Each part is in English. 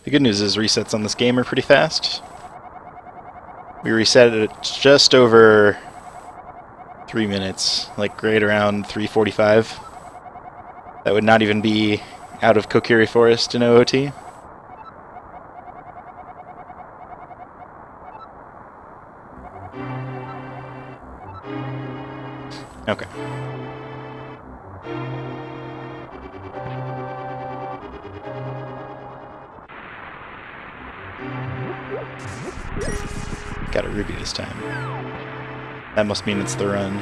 The good news is resets on this game are pretty fast. We reset it at just over 3 minutes, like right around 3:45. That would not even be out of Kokiri Forest in OOT. Okay. Got a ruby this time. That must mean it's the run.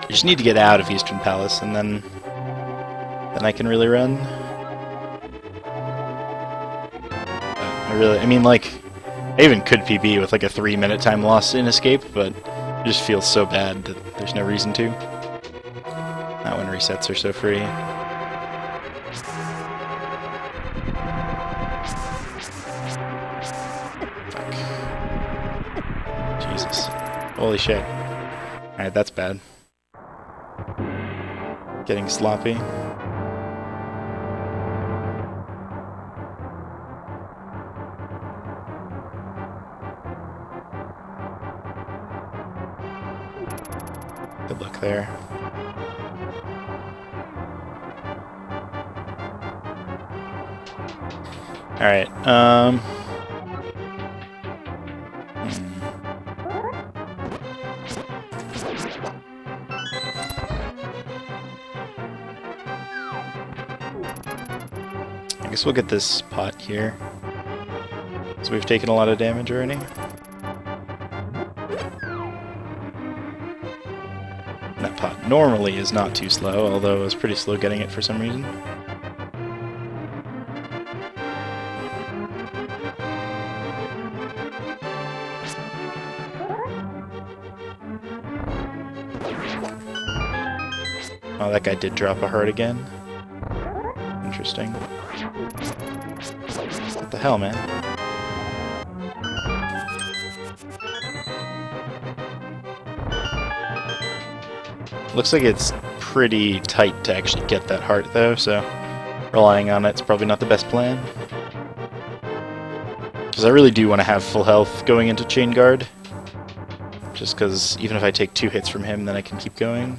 I just need to get out of Eastern Palace, and then I can really run. I mean, like, I even could PB with like a 3-minute time loss in Escape, but it just feels so bad that there's no reason to. Not when resets are so free. Fuck. Jesus. Holy shit. Alright, that's bad. Getting sloppy. Good luck there. Alright, I guess we'll get this pot here. So we've taken a lot of damage already. That pot normally is not too slow, although I was pretty slow getting it for some reason. Oh, that guy did drop a heart again. Interesting. What the hell, man? Looks like it's pretty tight to actually get that heart, though, so relying on it's probably not the best plan. Because I really do want to have full health going into Chain Guard. Just because even if I take 2 hits from him, then I can keep going.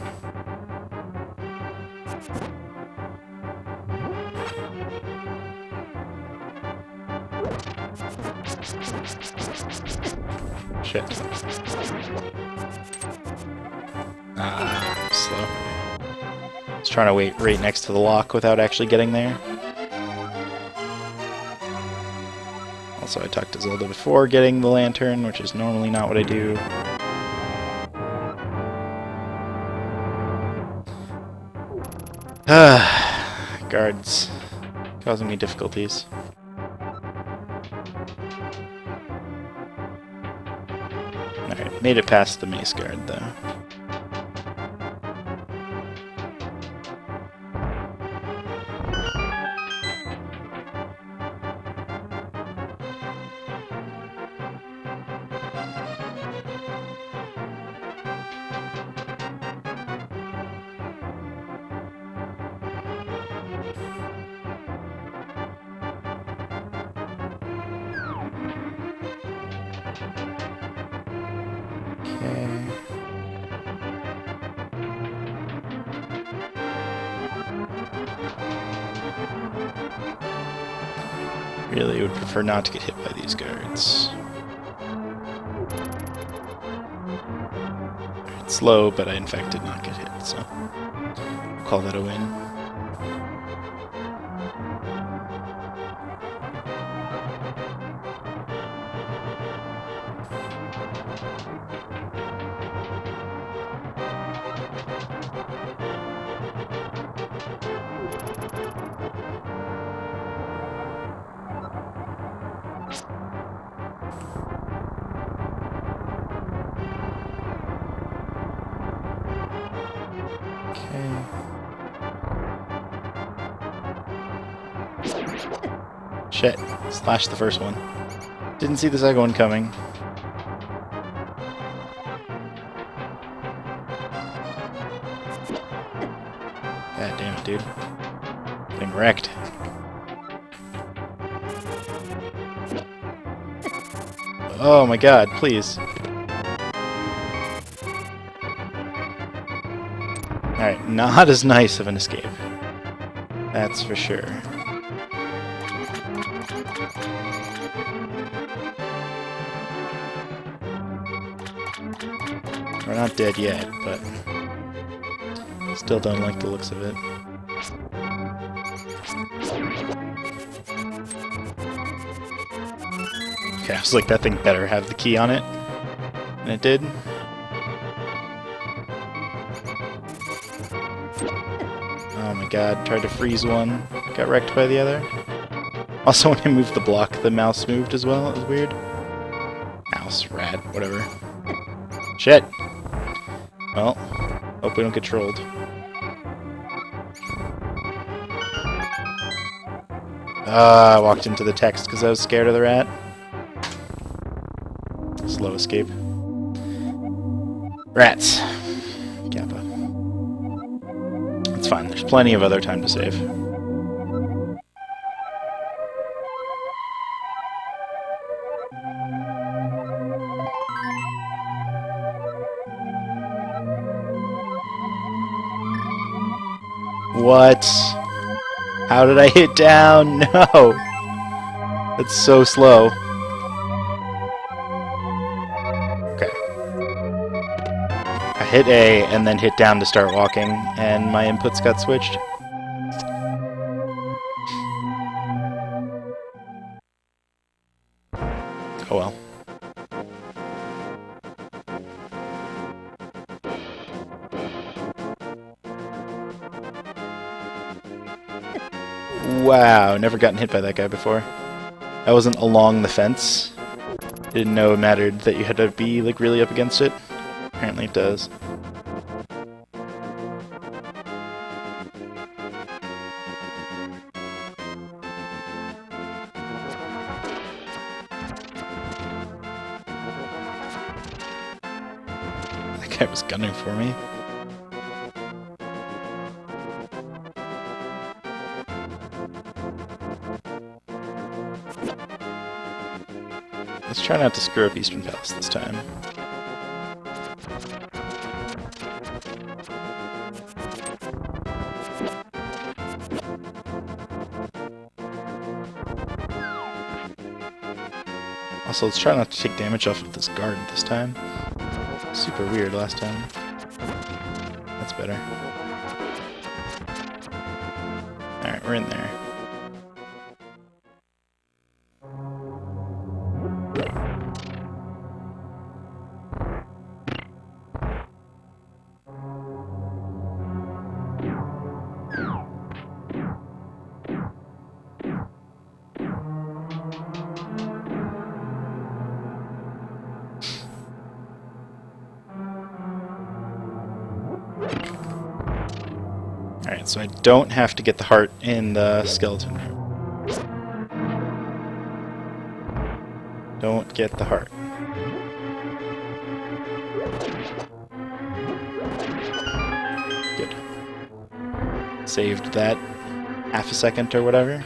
Shit. Slow. I was trying to wait right next to the lock without actually getting there. Also, I talked to Zelda before getting the lantern, which is normally not what I do. Guards. Causing me difficulties. Alright, made it past the mace guard, though. Really would prefer not to get hit by these guards. It's slow, but I in fact did not get hit, so I'll call that a win. Shit. Slashed the first one. Didn't see the second one coming. God damn it, dude. Getting wrecked. Oh my god, please. Alright, not as nice of an escape. That's for sure. We're not dead yet, but still don't like the looks of it. Okay, I was like, that thing better have the key on it. And it did. Oh my god, tried to freeze one, got wrecked by the other. Also, when I moved the block, the mouse moved as well, it was weird. Mouse, rat, whatever. Shit! Well, hope we don't get trolled. I walked into the text because I was scared of the rat. Slow escape. Rats. Kappa. It's fine, there's plenty of other time to save. What? How did I hit down? No! It's so slow. Okay. I hit A and then hit down to start walking, and my inputs got switched. Oh well. Wow, never gotten hit by that guy before. I wasn't along the fence. Didn't know it mattered that you had to be like really up against it. Apparently it does. That guy was gunning for me. Let's try not to screw up Eastern Palace this time. Also, let's try not to take damage off of this guard this time. Super weird last time. That's better. Alright, we're in there. Alright, so I don't have to get the heart in the skeleton room. Don't get the heart. Good. Saved that half a second or whatever.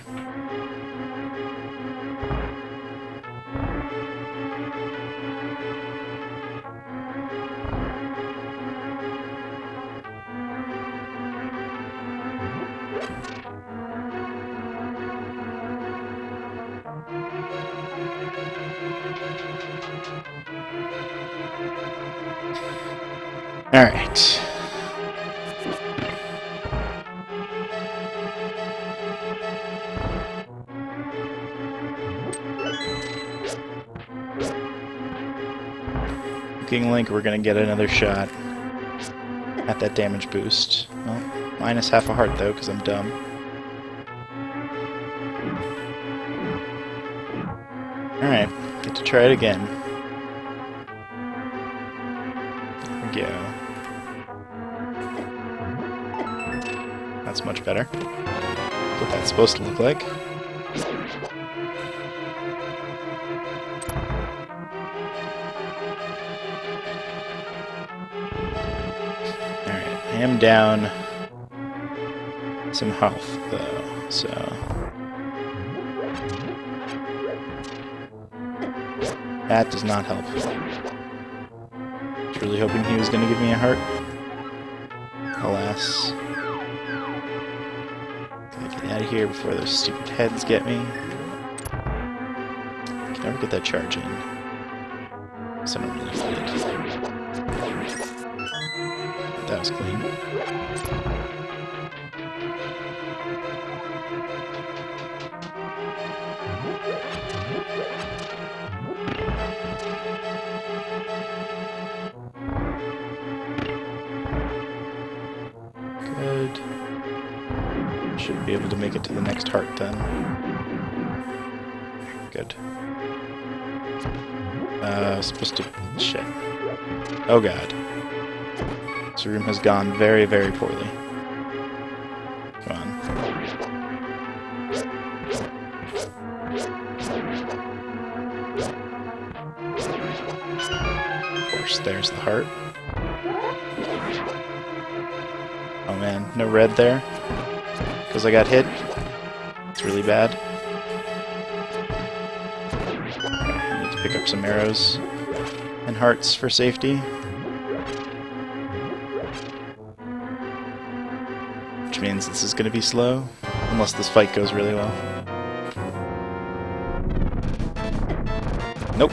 Alright. Looking like we're gonna get another shot at that damage boost. Well, minus half a heart though, because I'm dumb. Alright, get to try it again. There we go. That's much better. That's what that's supposed to look like. I am down some health, though, so... that does not help. Was really hoping he was going to give me a heart. Alas. Gotta get out of here before those stupid heads get me. Can never get that charge in. So I don't really need it. That was clean. Good. Should be able to make it to the next heart then. Good. Supposed to... shit. Oh god. This room has gone very, very poorly. Come on. Of course, there's the heart. Oh man, no red there. Because I got hit. It's really bad. I need to pick up some arrows and hearts for safety. Which means this is going to be slow, unless this fight goes really well. Nope.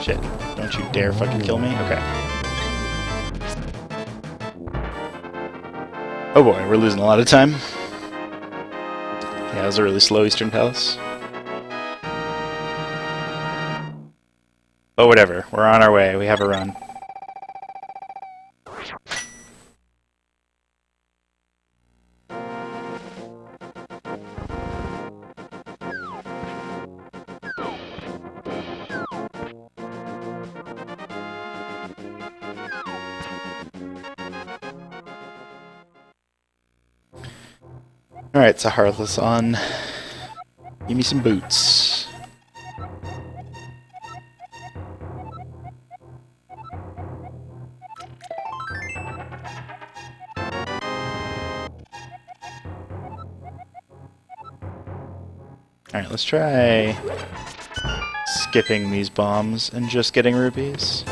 Shit. Don't you dare fucking kill me? Okay. Oh boy, we're losing a lot of time. Yeah, it was a really slow Eastern Palace. But whatever, we're on our way, we have a run. Alright, so Heartless on. Give me some boots. Alright, let's try skipping these bombs and just getting rupees.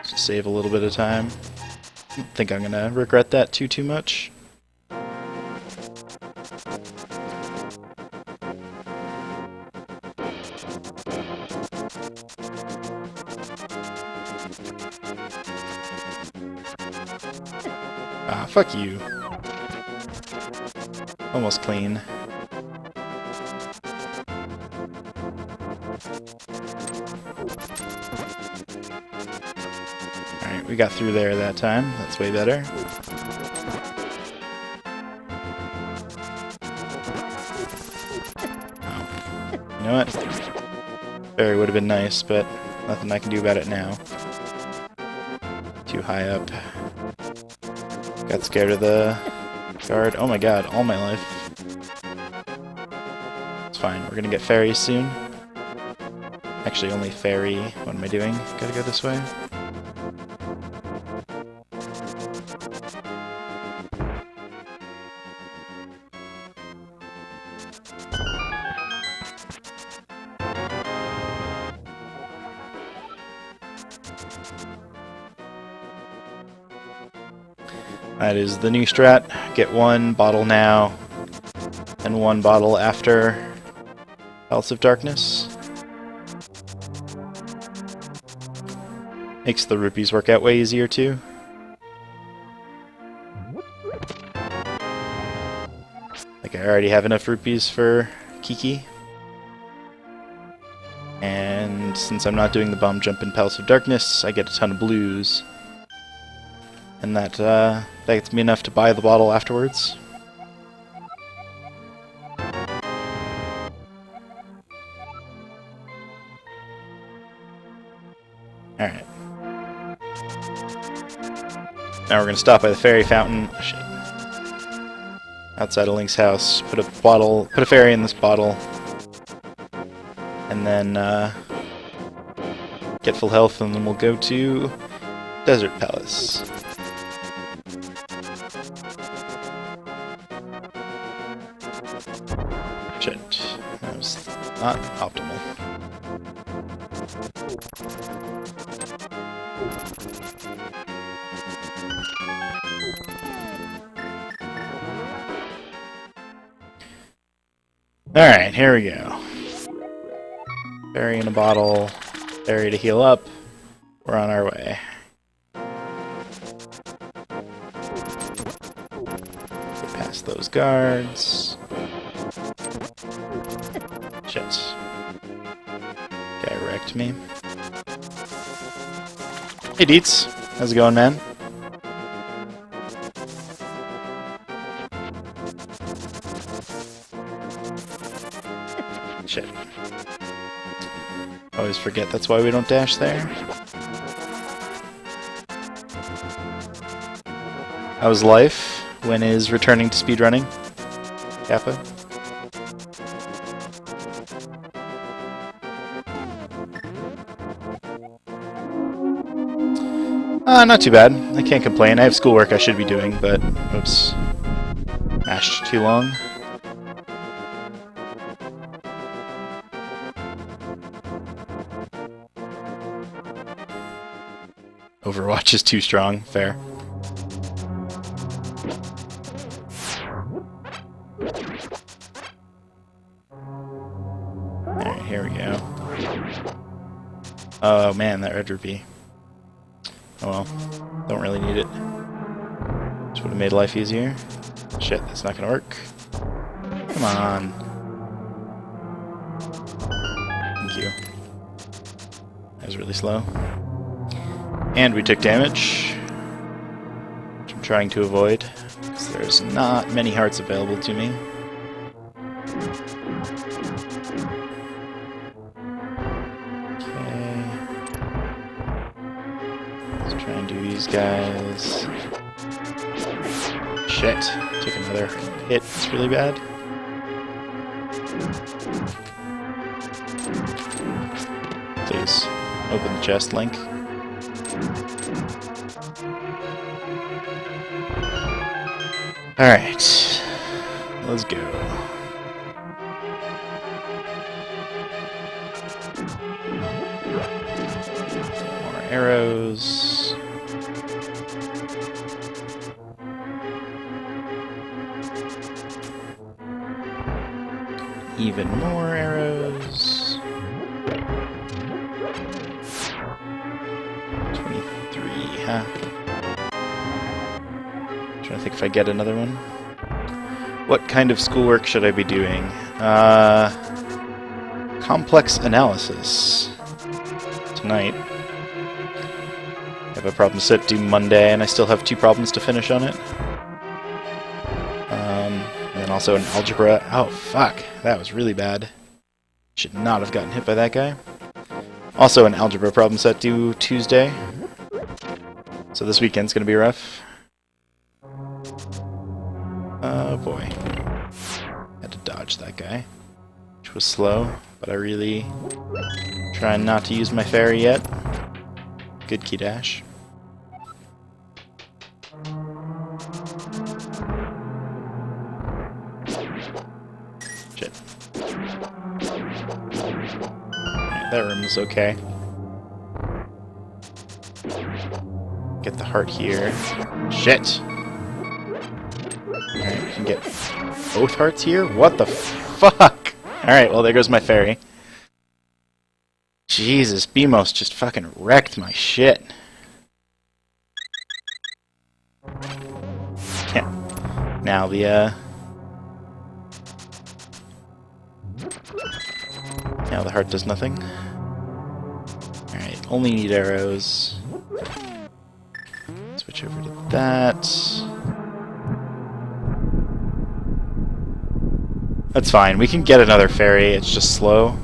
Just save a little bit of time. I don't think I'm gonna regret that too much. Ah, fuck you. Almost clean. Alright, we got through there that time. That's way better. Oh. You know what? Fairy would have been nice, but nothing I can do about it now. Too high up. Got scared of the guard. Oh my god, all my life. It's fine, we're gonna get fairies soon. Actually, only fairy. What am I doing? Gotta go this way. That is the new strat. Get one bottle now, and one bottle after Palace of Darkness. Makes the rupees work out way easier too. Like I already have enough rupees for Kiki. And since I'm not doing the bomb jump in Palace of Darkness, I get a ton of blues. And that gets me enough to buy the bottle afterwards. Alright. Now we're gonna stop by the fairy fountain. Oh, shit. Outside of Link's house. Put a fairy in this bottle. And then, get full health, and then we'll go to Desert Palace. Shit. That was not optimal. Alright, here we go. Fairy in a bottle, fairy to heal up. We're on our way. Get past those guards. Shit. Guy wrecked me. Hey Deets, how's it going, man? Shit. Always forget that's why we don't dash there. How's life? When is returning to speedrunning? Kappa? Not too bad. I can't complain. I have schoolwork I should be doing, but... Oops. Mashed too long. Overwatch is too strong. Fair. Alright, here we go. Oh man, that red rupee. Oh well. Don't really need it. Just would have made life easier. Shit, that's not gonna work. Come on. Thank you. That was really slow. And we took damage, which I'm trying to avoid, because there's not many hearts available to me. Okay. Let's try and do these guys. Shit. Took another hit. It's really bad. Please, open the chest, Link. Alright, let's go. More arrows. Even more arrows. 23, huh? Trying to think if I get another one. What kind of schoolwork should I be doing? Complex analysis. Tonight. I have a problem set due Monday, and I still have 2 problems to finish on it. And then also an algebra. Oh, fuck. That was really bad. Should not have gotten hit by that guy. Also an algebra problem set due Tuesday. So this weekend's gonna be rough. Oh boy. Had to dodge that guy, which was slow, but I really trying not to use my fairy yet. Good key dash. Shit. Alright, that room is okay. Get the heart here. Shit! Alright, we can get both hearts here? What the fuck? Alright, well there goes my fairy. Jesus, BMOS just fucking wrecked my shit. Yeah. Now the, now the heart does nothing. Alright, only need arrows. Switch over to that. That's fine. We can get another fairy. It's just slow.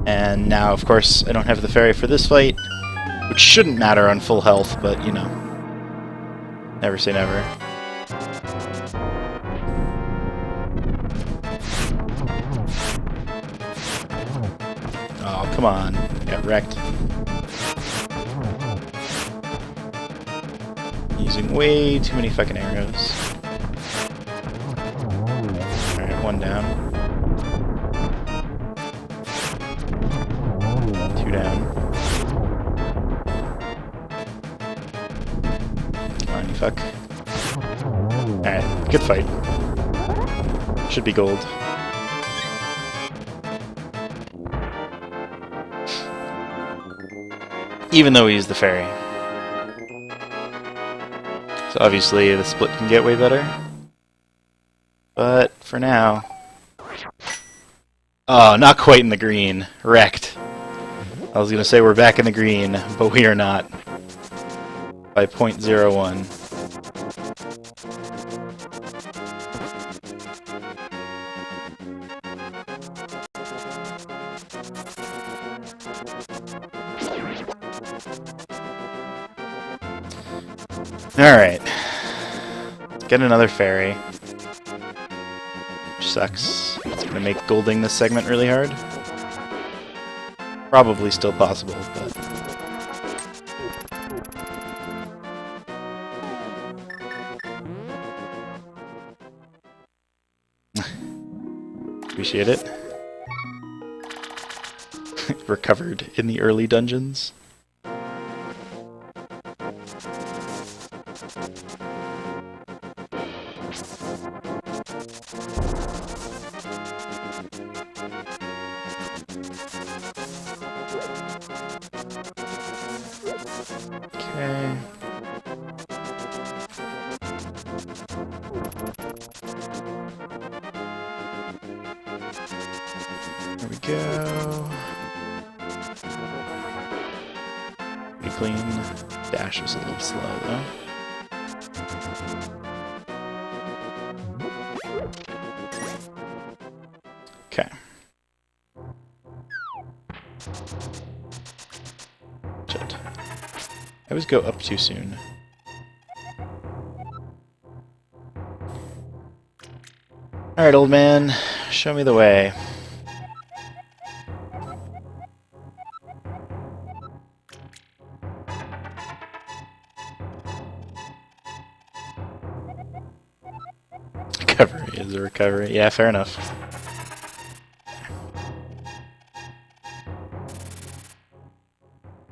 And now, of course, I don't have the ferry for this fight, which shouldn't matter on full health, but, you know, never say never. Oh, come on. Got wrecked. Using way too many fucking arrows. Alright, one down. Two down. Come on, you fuck. Alright, good fight. Should be gold. Even though we use the ferry. So obviously the split can get way better. But for now... Oh, not quite in the green. Wrecked. I was gonna say we're back in the green, but we are not. By 0.01. Alright. Get another ferry. Which sucks. It's gonna make golding this segment really hard. Probably still possible, but... Appreciate it. Recovered in the early dungeons. Okay. There we go. Pretty clean. Dash was a little slow though. Okay. Shit. I always go up too soon. Alright, old man. Show me the way. Recovery is a recovery. Yeah, fair enough.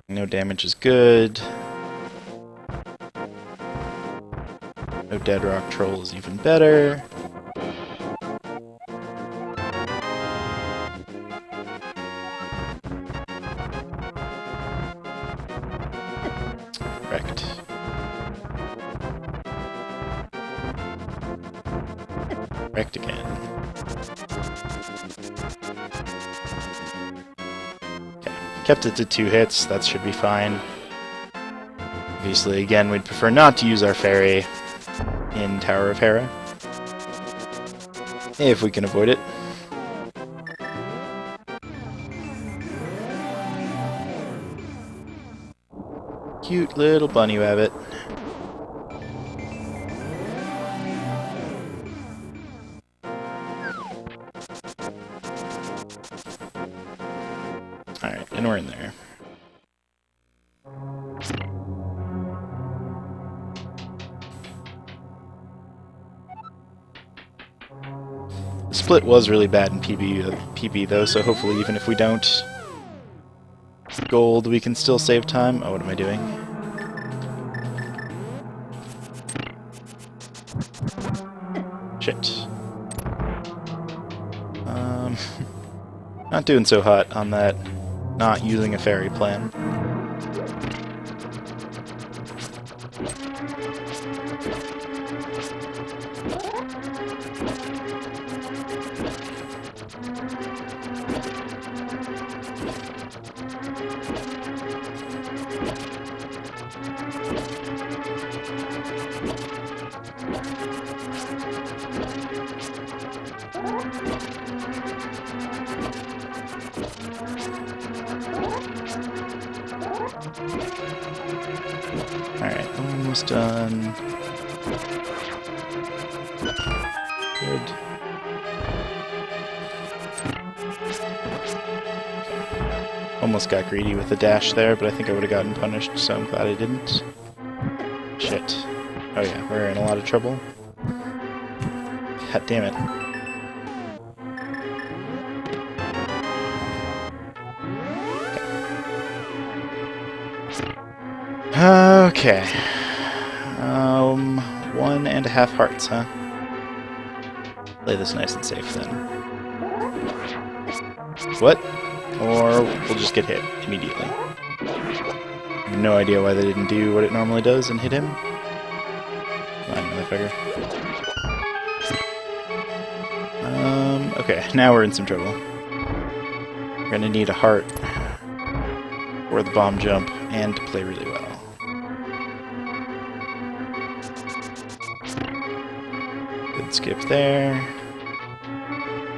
No damage is good. No dead rock troll is even better. Wrecked. Wrecked again. Okay. Kept it to 2 hits, that should be fine. Obviously, again, we'd prefer not to use our ferry in Tower of Hera, if we can avoid it. Cute little bunny rabbit. Alright, and we're in there. The split was really bad in PB though, so hopefully even if we don't gold, we can still save time. Oh, what am I doing? Shit. Not doing so hot on that not using a ferry plan. Alright, almost done. Good. Almost got greedy with the dash there, but I think I would have gotten punished, so I'm glad I didn't. Shit. Oh yeah, we're in a lot of trouble. God damn it. Okay. 1.5 hearts, huh? Play this nice and safe then. What? Or we'll just get hit immediately. I have no idea why they didn't do what it normally does and hit him. Come on, motherfucker. Okay, now we're in some trouble. We're gonna need a heart or the bomb jump and to play really well. Good skip there.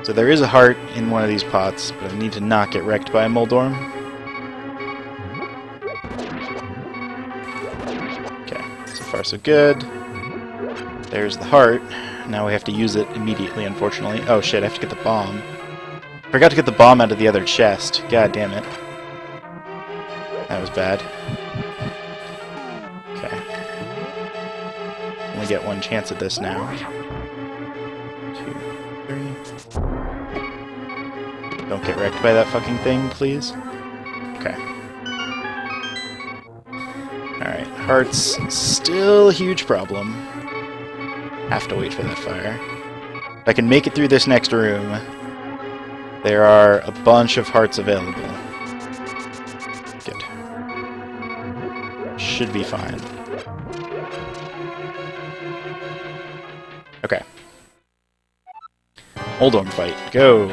So there is a heart in one of these pots, but I need to not get wrecked by a Moldorm. Okay, so far so good. There's the heart. Now we have to use it immediately, unfortunately. Oh shit, I have to get the bomb. Forgot to get the bomb out of the other chest. God damn it. That was bad. Okay. Only get one chance at this now. 2, 3. Don't get wrecked by that fucking thing, please. Okay. Alright, hearts still a huge problem. Have to wait for that fire. If I can make it through this next room, there are a bunch of hearts available. Good. Should be fine. Okay. Moldorm fight. Go!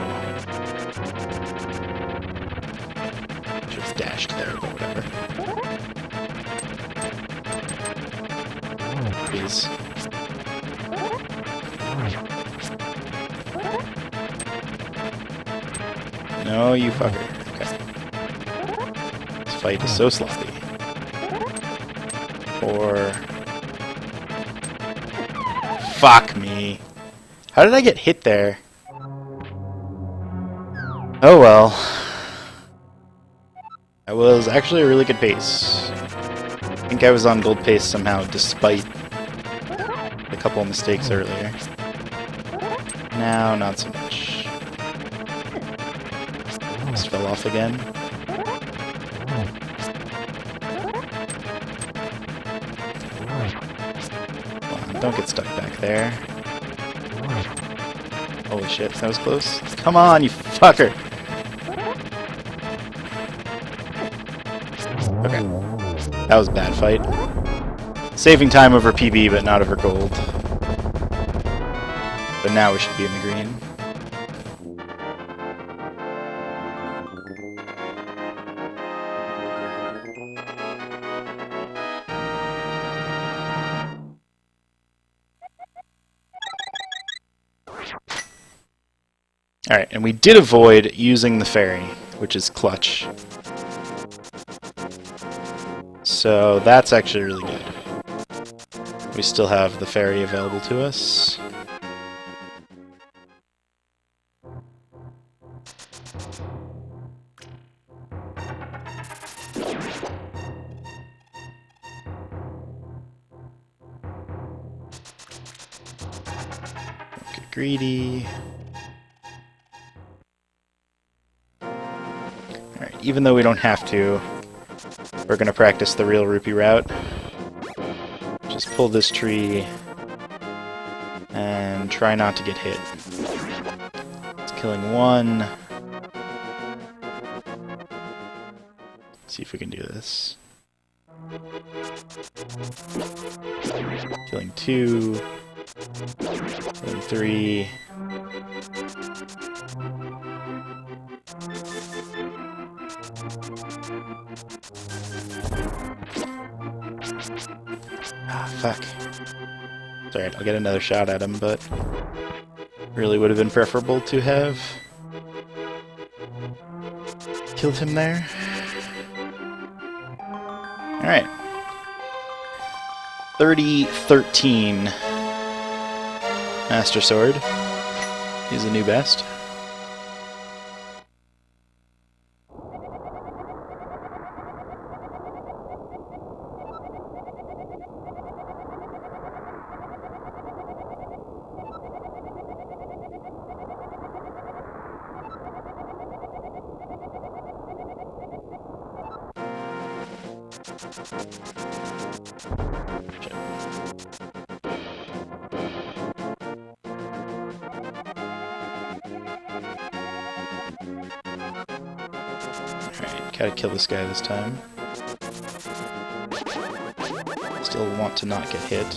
Should have dashed there, but whatever. Please. No, you fucker. Okay. This fight is so sloppy. Or... Fuck me. How did I get hit there? Oh well. That was actually a really good pace. I think I was on gold pace somehow, despite a couple of mistakes earlier. Now, not so much. Just fell off again. Come on, don't get stuck back there. Holy shit, that was close. Come on, you fucker! Okay. That was a bad fight. Saving time over PB, but not over gold. But now we should be in the green. Alright, and we did avoid using the ferry, which is clutch. So that's actually really good. We still have the ferry available to us. Don't get greedy. Alright, even though we don't have to, we're going to practice the real rupee route. Just pull this tree and try not to get hit. It's killing one. See if we can do this. Killing two. Killing three. Ah, fuck. It's alright, I'll get another shot at him, but... Really would have been preferable to have killed him there. Alright. 30-13 Master Sword is the new best. Alright, gotta kill this guy this time. Still want to not get hit.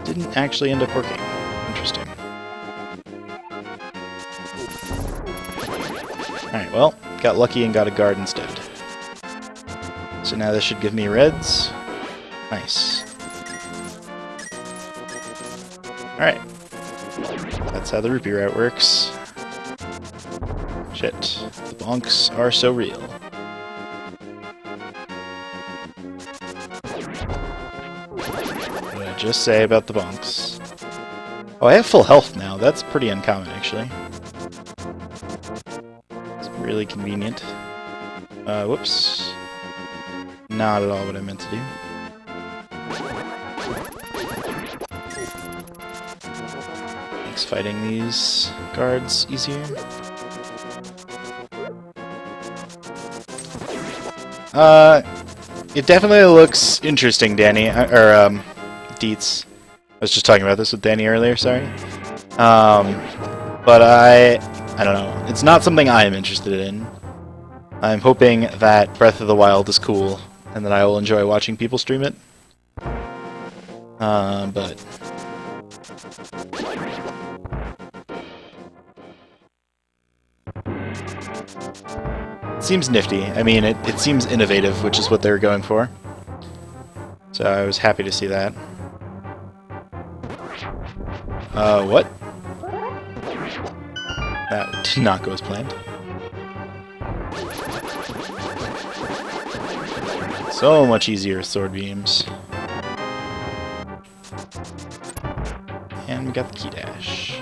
Didn't actually end up working. Interesting. Alright, well, got lucky and got a guard instead. So now this should give me reds. Nice. Alright. That's how the rupee route works. Shit. The bonks are so real. What did I just say about the bonks? Oh, I have full health now. That's pretty uncommon, actually. It's really convenient. Whoops. Not at all what I meant to do. Makes fighting these guards easier. It definitely looks interesting, Danny, or Dietz. I was just talking about this with Danny earlier, sorry. But I don't know. It's not something I am interested in. I'm hoping that Breath of the Wild is cool, and that I will enjoy watching people stream it. But... seems nifty. I mean, it seems innovative, which is what they were going for. So I was happy to see that. What? That did not go as planned. So much easier with sword beams. And we got the key dash.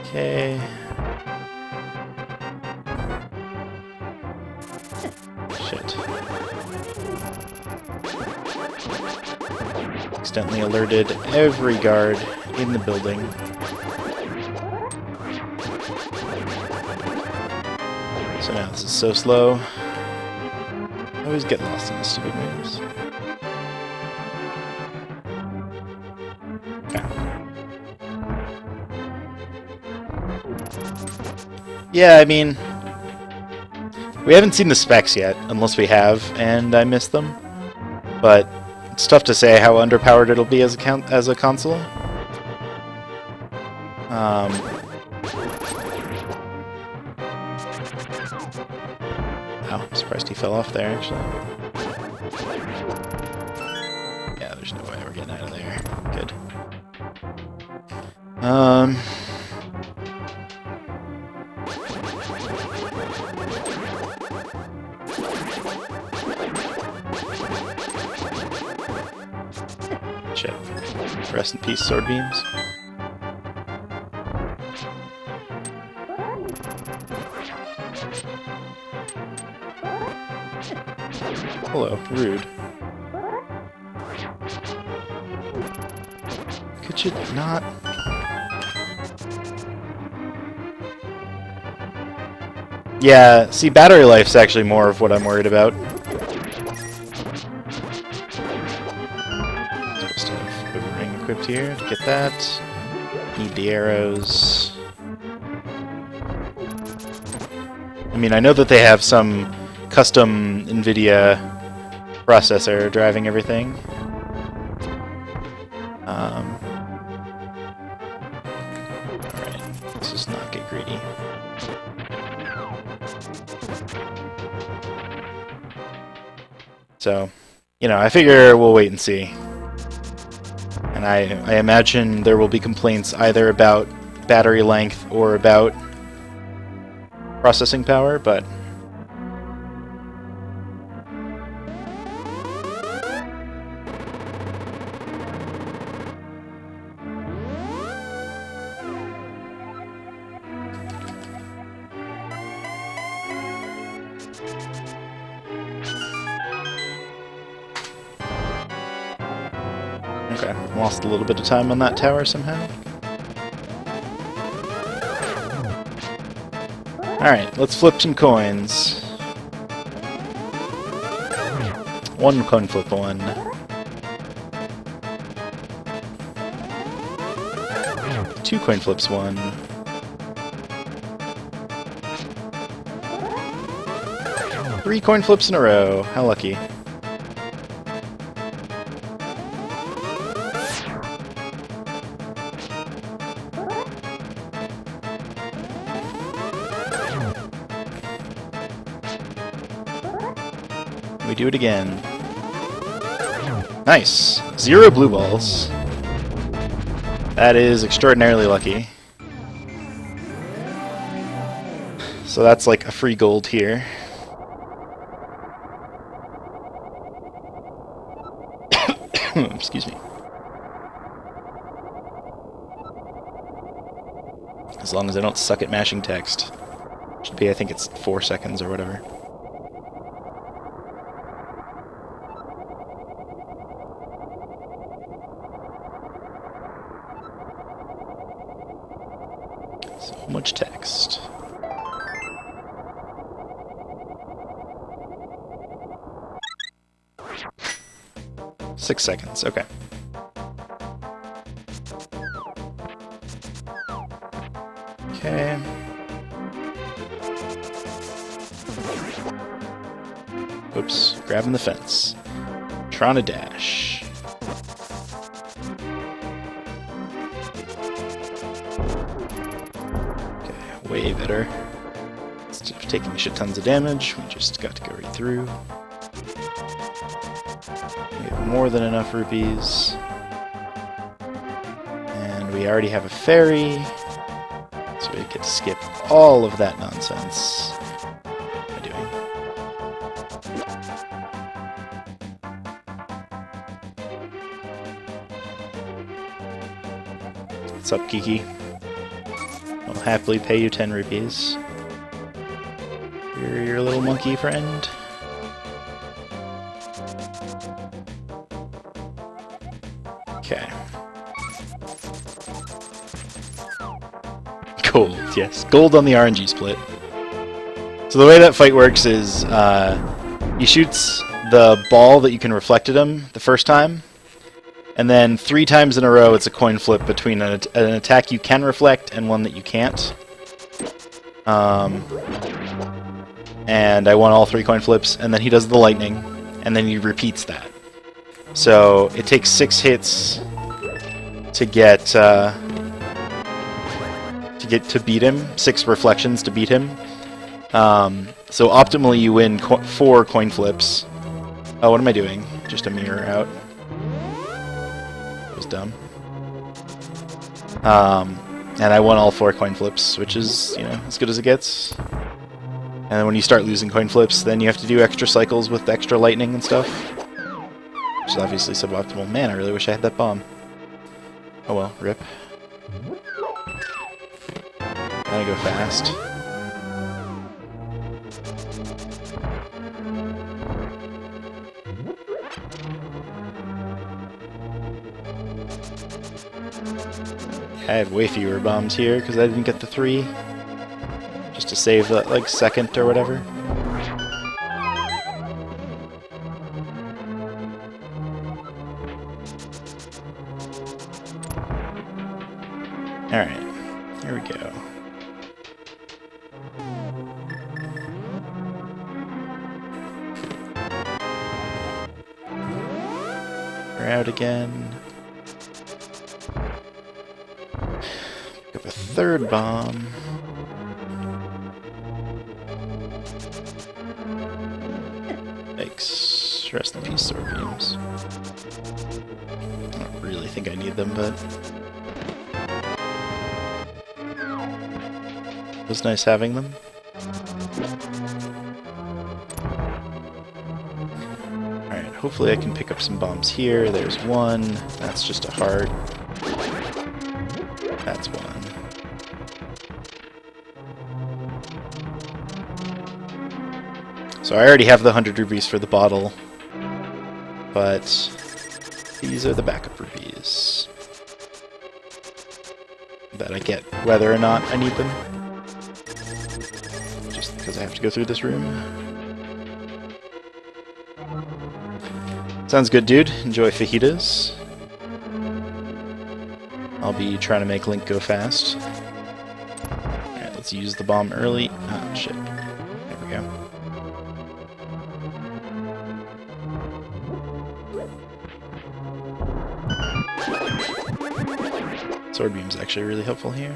Okay. Shit. Accidentally alerted every guard in the building. So now this is so slow. I always get lost in the stupid moves. Okay. Yeah, I mean, we haven't seen the specs yet, unless we have, and I missed them. But it's tough to say how underpowered it'll be as a console. Oh, I'm surprised he fell off there, actually. Yeah, there's no way we're getting out of there. Good. Shit. Rest in peace, sword beams. Hello, rude. Could you not? Yeah, see, battery life's actually more of what I'm worried about. Supposed to have boomerang equipped here to get that. Need the arrows. I mean, I know that they have some custom NVIDIA processor driving everything. Alright, let's just not get greedy. So, you know, I figure we'll wait and see. And I imagine there will be complaints either about battery length or about processing power, but okay, lost a little bit of time on that tower somehow. Alright, let's flip some coins. One coin flip, one. Two coin flips, one. Three coin flips in a row. How lucky. We do it again. Nice! 0 blue balls. That is extraordinarily lucky. So that's like a free gold here. Excuse me. As long as I don't suck at mashing text. Should be, I think it's 4 seconds or whatever. So much text. Six seconds, okay. Okay. Oops, grabbing the fence. Trying to dash. Okay, way better. Instead of taking shit tons of damage, we just got to go right through. We have more than enough rupees. And we already have a ferry. So we get to skip all of that nonsense. What am I doing? What's up, Kiki? I'll happily pay you 10 rupees. You're your little monkey friend. Okay. Gold, yes. Gold on the RNG split. So the way that fight works is he shoots the ball that you can reflect at him the first time, and then 3 times in a row it's a coin flip between an attack you can reflect and one that you can't. And I won all 3 coin flips, and then he does the lightning, and then he repeats that. So it takes 6 hits to get to beat him, 6 reflections to beat him. So optimally you win 4 coin flips. Oh, what am I doing? Just a mirror out. That was dumb. And I won all 4 coin flips, which is, you know, as good as it gets. And then when you start losing coin flips, then you have to do extra cycles with extra lightning and stuff. Which is obviously suboptimal. Man, I really wish I had that bomb. Oh well, rip. Gotta go fast. I had way fewer bombs here because I didn't get the 3. Just to save that, like, second or whatever. Alright, here we go. We're out again. Pick up a 3rd bomb. Yikes. Rest in peace, sword beams. I don't really think think I need them, but it was nice having them. Alright, hopefully I can pick up some bombs here. There's one. That's just a heart. That's one. So I already have the 100 rupees for the bottle, but these are the backup rupees that I get whether or not I need them, just because I have to go through this room. Sounds good, dude. Enjoy fajitas. I'll be trying to make Link go fast. Alright, let's use the bomb early. Oh, shit. There we go. Sword beam's actually really helpful here.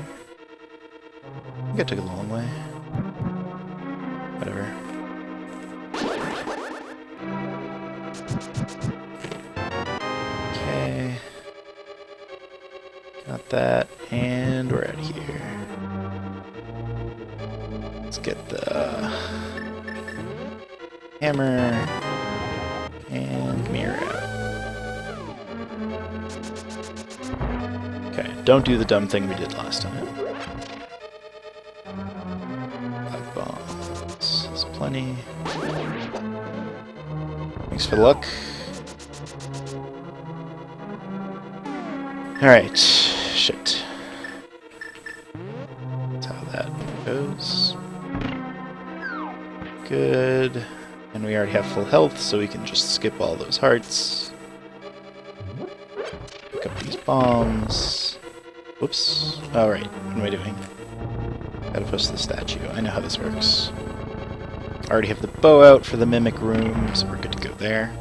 I think I took it the long way. Whatever. Okay. Got that, and we're out of here. Let's get the hammer and mirror out. Okay, don't do the dumb thing we did last time. 5 bombs. That's plenty. Thanks for the luck. Alright. Shit. That's how that goes. Good. And we already have full health, so we can just skip all those hearts. Pick up these bombs. Whoops. Oh, right. What am I doing? Gotta push the statue. I know how this works. Already have the bow out for the mimic room, so we're good to go there.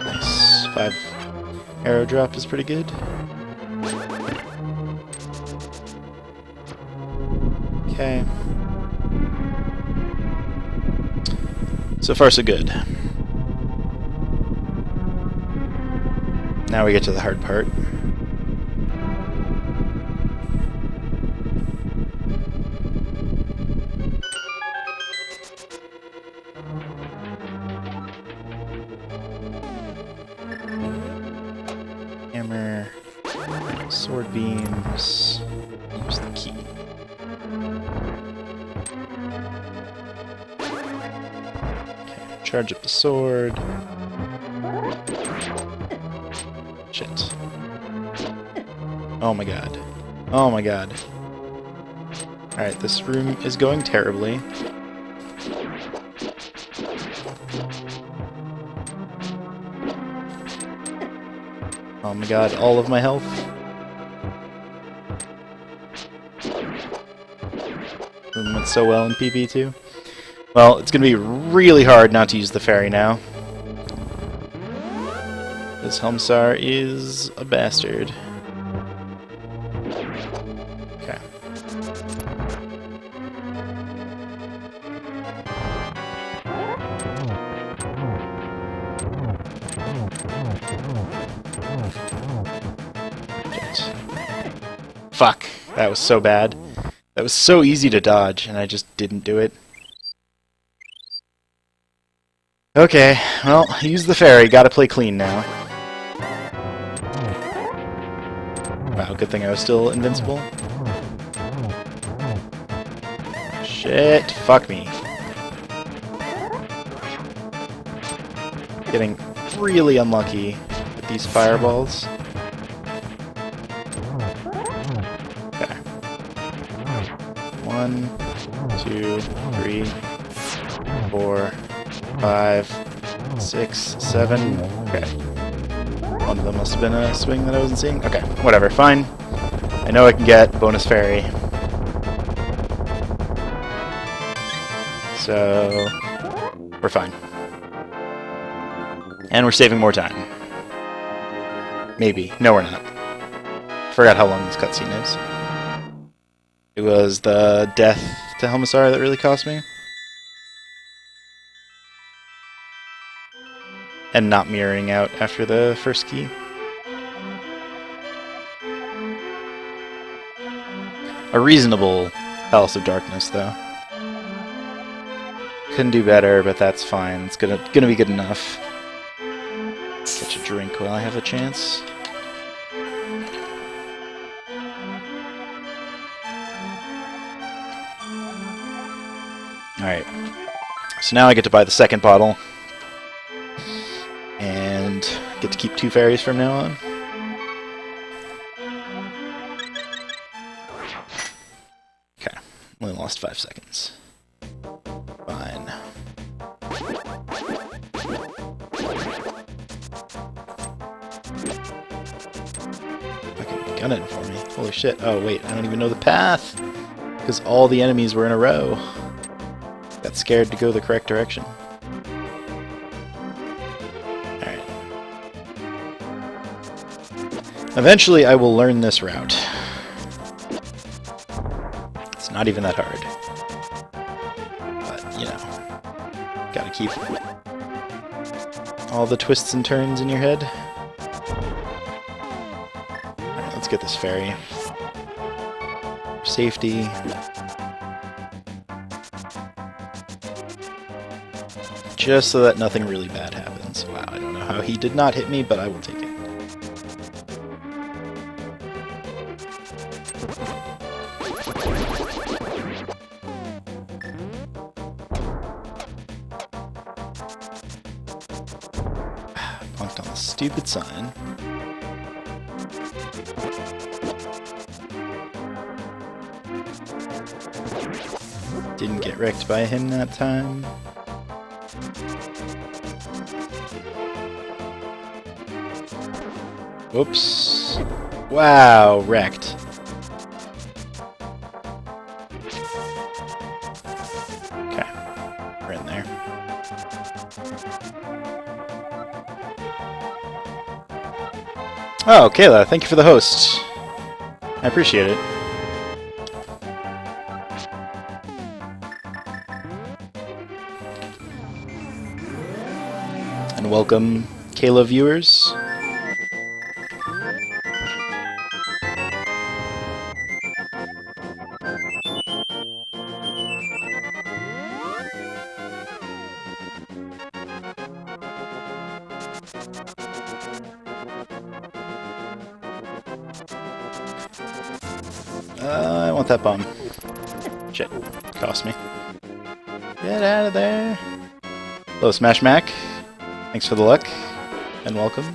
Nice. 5 arrow drop is pretty good. Okay. So far, so good. Now we get to the hard part. Hammer, sword beams, use the key. Charge up the sword. Shit. Oh my god. Oh my god. Alright, this room is going terribly. Oh my god, all of my health. Room went so well in PB too. Well, it's going to be really hard not to use the fairy now. This Helmsar is a bastard. Okay. Shit. Fuck. That was so bad. That was so easy to dodge, and I just didn't do it. Okay, well, use the fairy. Gotta play clean now. Wow, good thing I was still invincible. Shit, fuck me. Getting really unlucky with these fireballs. Okay. 1, 2, 3, 4, 5, 6, 7. Okay. One of them must have been a swing that I wasn't seeing. Okay, whatever, fine. I know I can get bonus fairy. So, we're fine. And we're saving more time. Maybe. No, we're not. Forgot how long this cutscene is. It was the death to Helmsar that really cost me. and not mirroring out after the first key. A reasonable Palace of Darkness, though. Couldn't do better, but that's fine. It's gonna be good enough. Catch a drink while I have a chance. Alright. So now I get to buy the second bottle. And get to keep 2 fairies from now on. Okay. Only lost 5 seconds. Fine. Fucking gun it for me. Holy shit. Oh wait, I don't even know the path! Because all the enemies were in a row. Got scared to go the correct direction. Alright. Eventually I will learn this route. It's not even that hard. But, you know, gotta keep all the twists and turns in your head. Alright, let's get this fairy. For safety. Just so that nothing really bad happens. Wow, I don't know how he did not hit me, but I will take it. Punked on the stupid sign. Didn't get wrecked by him that time. Whoops. Wow, wrecked. Okay, we're in there. Oh, Kayla, thank you for the host. I appreciate it. And welcome, Kayla viewers. I want that bomb. Shit. Cost me. Get out of there. Hello, Smash Mac. Thanks for the luck. And welcome.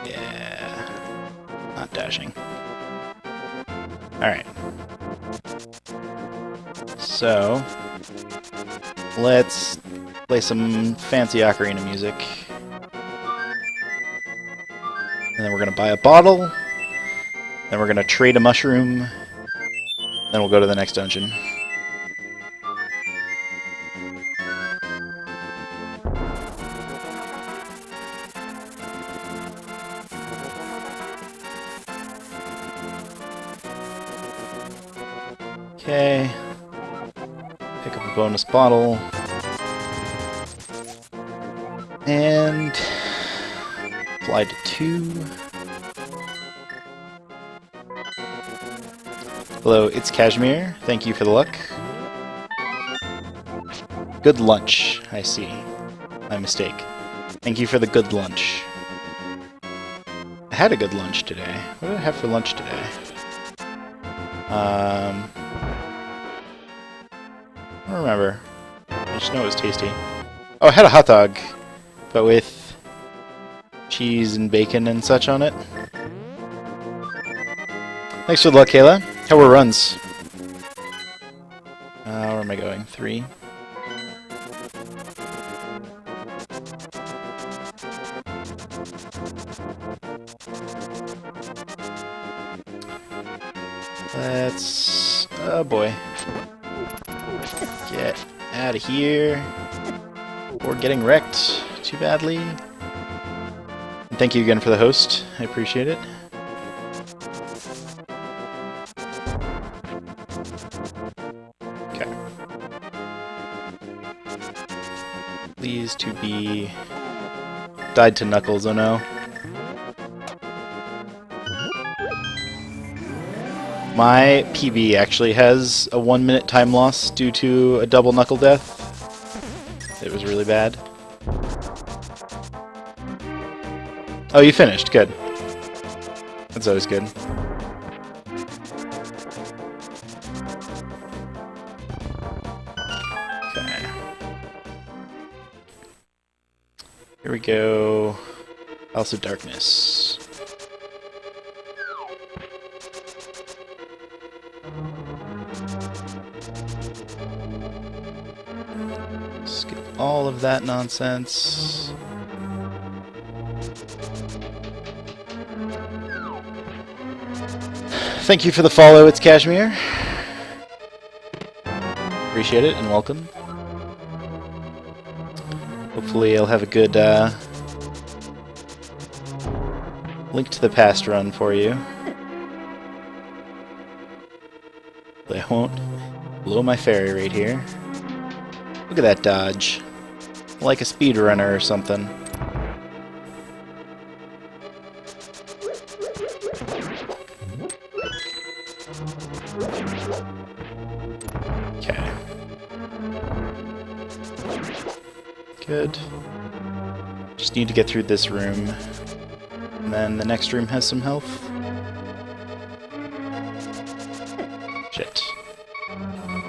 Yeah. Not dashing. Alright. So, let's play some fancy ocarina music. And then we're going to buy a bottle. Then we're going to trade a mushroom. Then we'll go to the next dungeon. Okay. Pick up a bonus bottle. And apply to 2. Hello, it's Kashmir. Thank you for the luck. Good lunch, I see. My mistake. Thank you for the good lunch. I had a good lunch today. What did I have for lunch today? I don't remember. I just know it was tasty. Oh, I had a hot dog, but with cheese and bacon and such on it. Thanks for the luck, Kayla. How were runs? Where am I going? 3. Let's... oh boy. Get out of here. Or getting wrecked too badly. And thank you again for the host. I appreciate it. these to be... Died to Knuckles, oh no. My PB actually has a 1 minute time loss due to a double knuckle death. It was really bad. Oh, you finished. Good. That's always good. Okay. Here we go. Also darkness. Skip all of that nonsense. Thank you for the follow, it's Kashmir. Appreciate it and welcome. Hopefully I'll have a good Link to the Past run for you. I won't blow my fairy right here. Look at that dodge. Like a speedrunner or something. Okay. Good. Just need to get through this room. And then the next room has some health. Shit.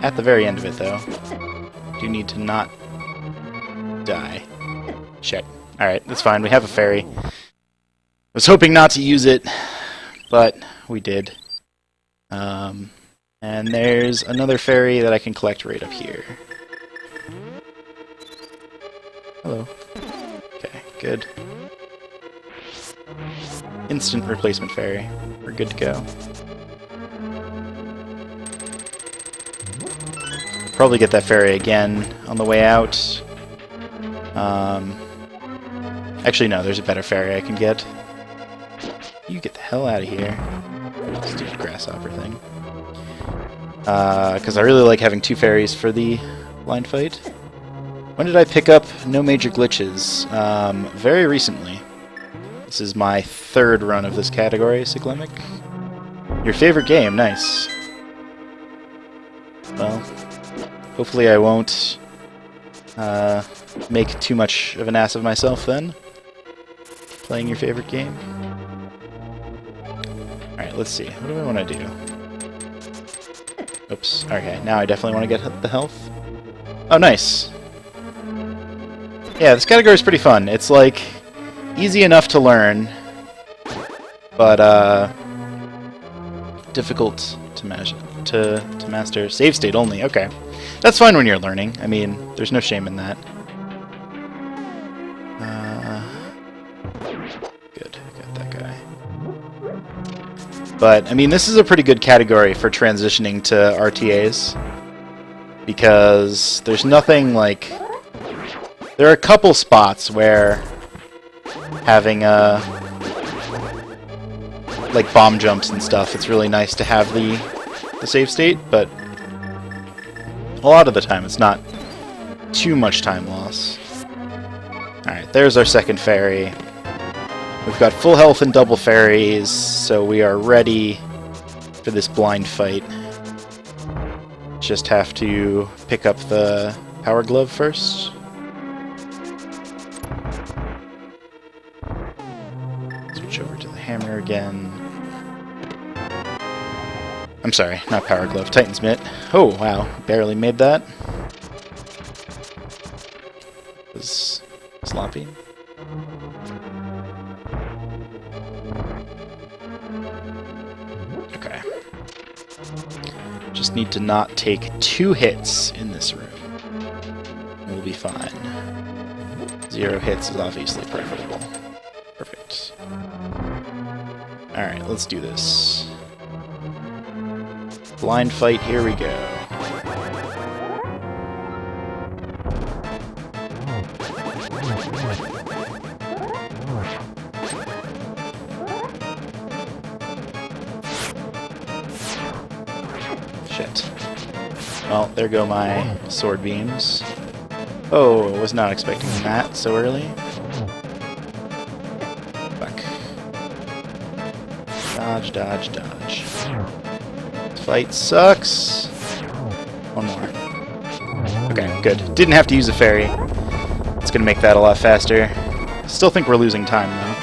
At the very end of it, though. Do need to not die. Shit. Alright, that's fine. We have a fairy. I was hoping not to use it, but we did. And there's another fairy that I can collect right up here. Hello. Okay, good. Instant replacement fairy. We're good to go. Probably get that fairy again on the way out. Actually, no, there's a better fairy I can get. You get the hell out of here. Stupid grasshopper thing. Because I really like having two fairies for the blind fight. When did I pick up No Major Glitches? Very recently. This is my third run of this category, Siglemic. Your favorite game, nice. Well, hopefully I won't make too much of an ass of myself then. Playing your favorite game. Alright, let's see. What do I want to do? Oops. Okay, now I definitely want to get the health. Oh, nice. Yeah, this category is pretty fun. It's like easy enough to learn, but difficult to master. Save state only. Okay, that's fine when you're learning. I mean, there's no shame in that. Good, got that guy. But I mean, this is a pretty good category for transitioning to RTAs because there's nothing like. There are a couple spots where having like bomb jumps and stuff, it's really nice to have the save state, but a lot of the time it's not too much time loss. Alright, there's our second fairy. We've got full health and double fairies, so we are ready for this blind fight. Just have to pick up the power glove first. Switch over to the hammer again. I'm sorry, not power glove, Titan's mitt. Oh wow, barely made that. Was sloppy. Okay. Just need to not take 2 hits in this room. We'll be fine. 0 hits is obviously preferable. Perfect. Alright, let's do this. Blind fight, here we go. Shit. Well, there go my sword beams. Oh, I was not expecting that so early. Fuck. Dodge, dodge, dodge. This fight sucks. One more. Okay, good. Didn't have to use a fairy. It's gonna make that a lot faster. Still think we're losing time, though.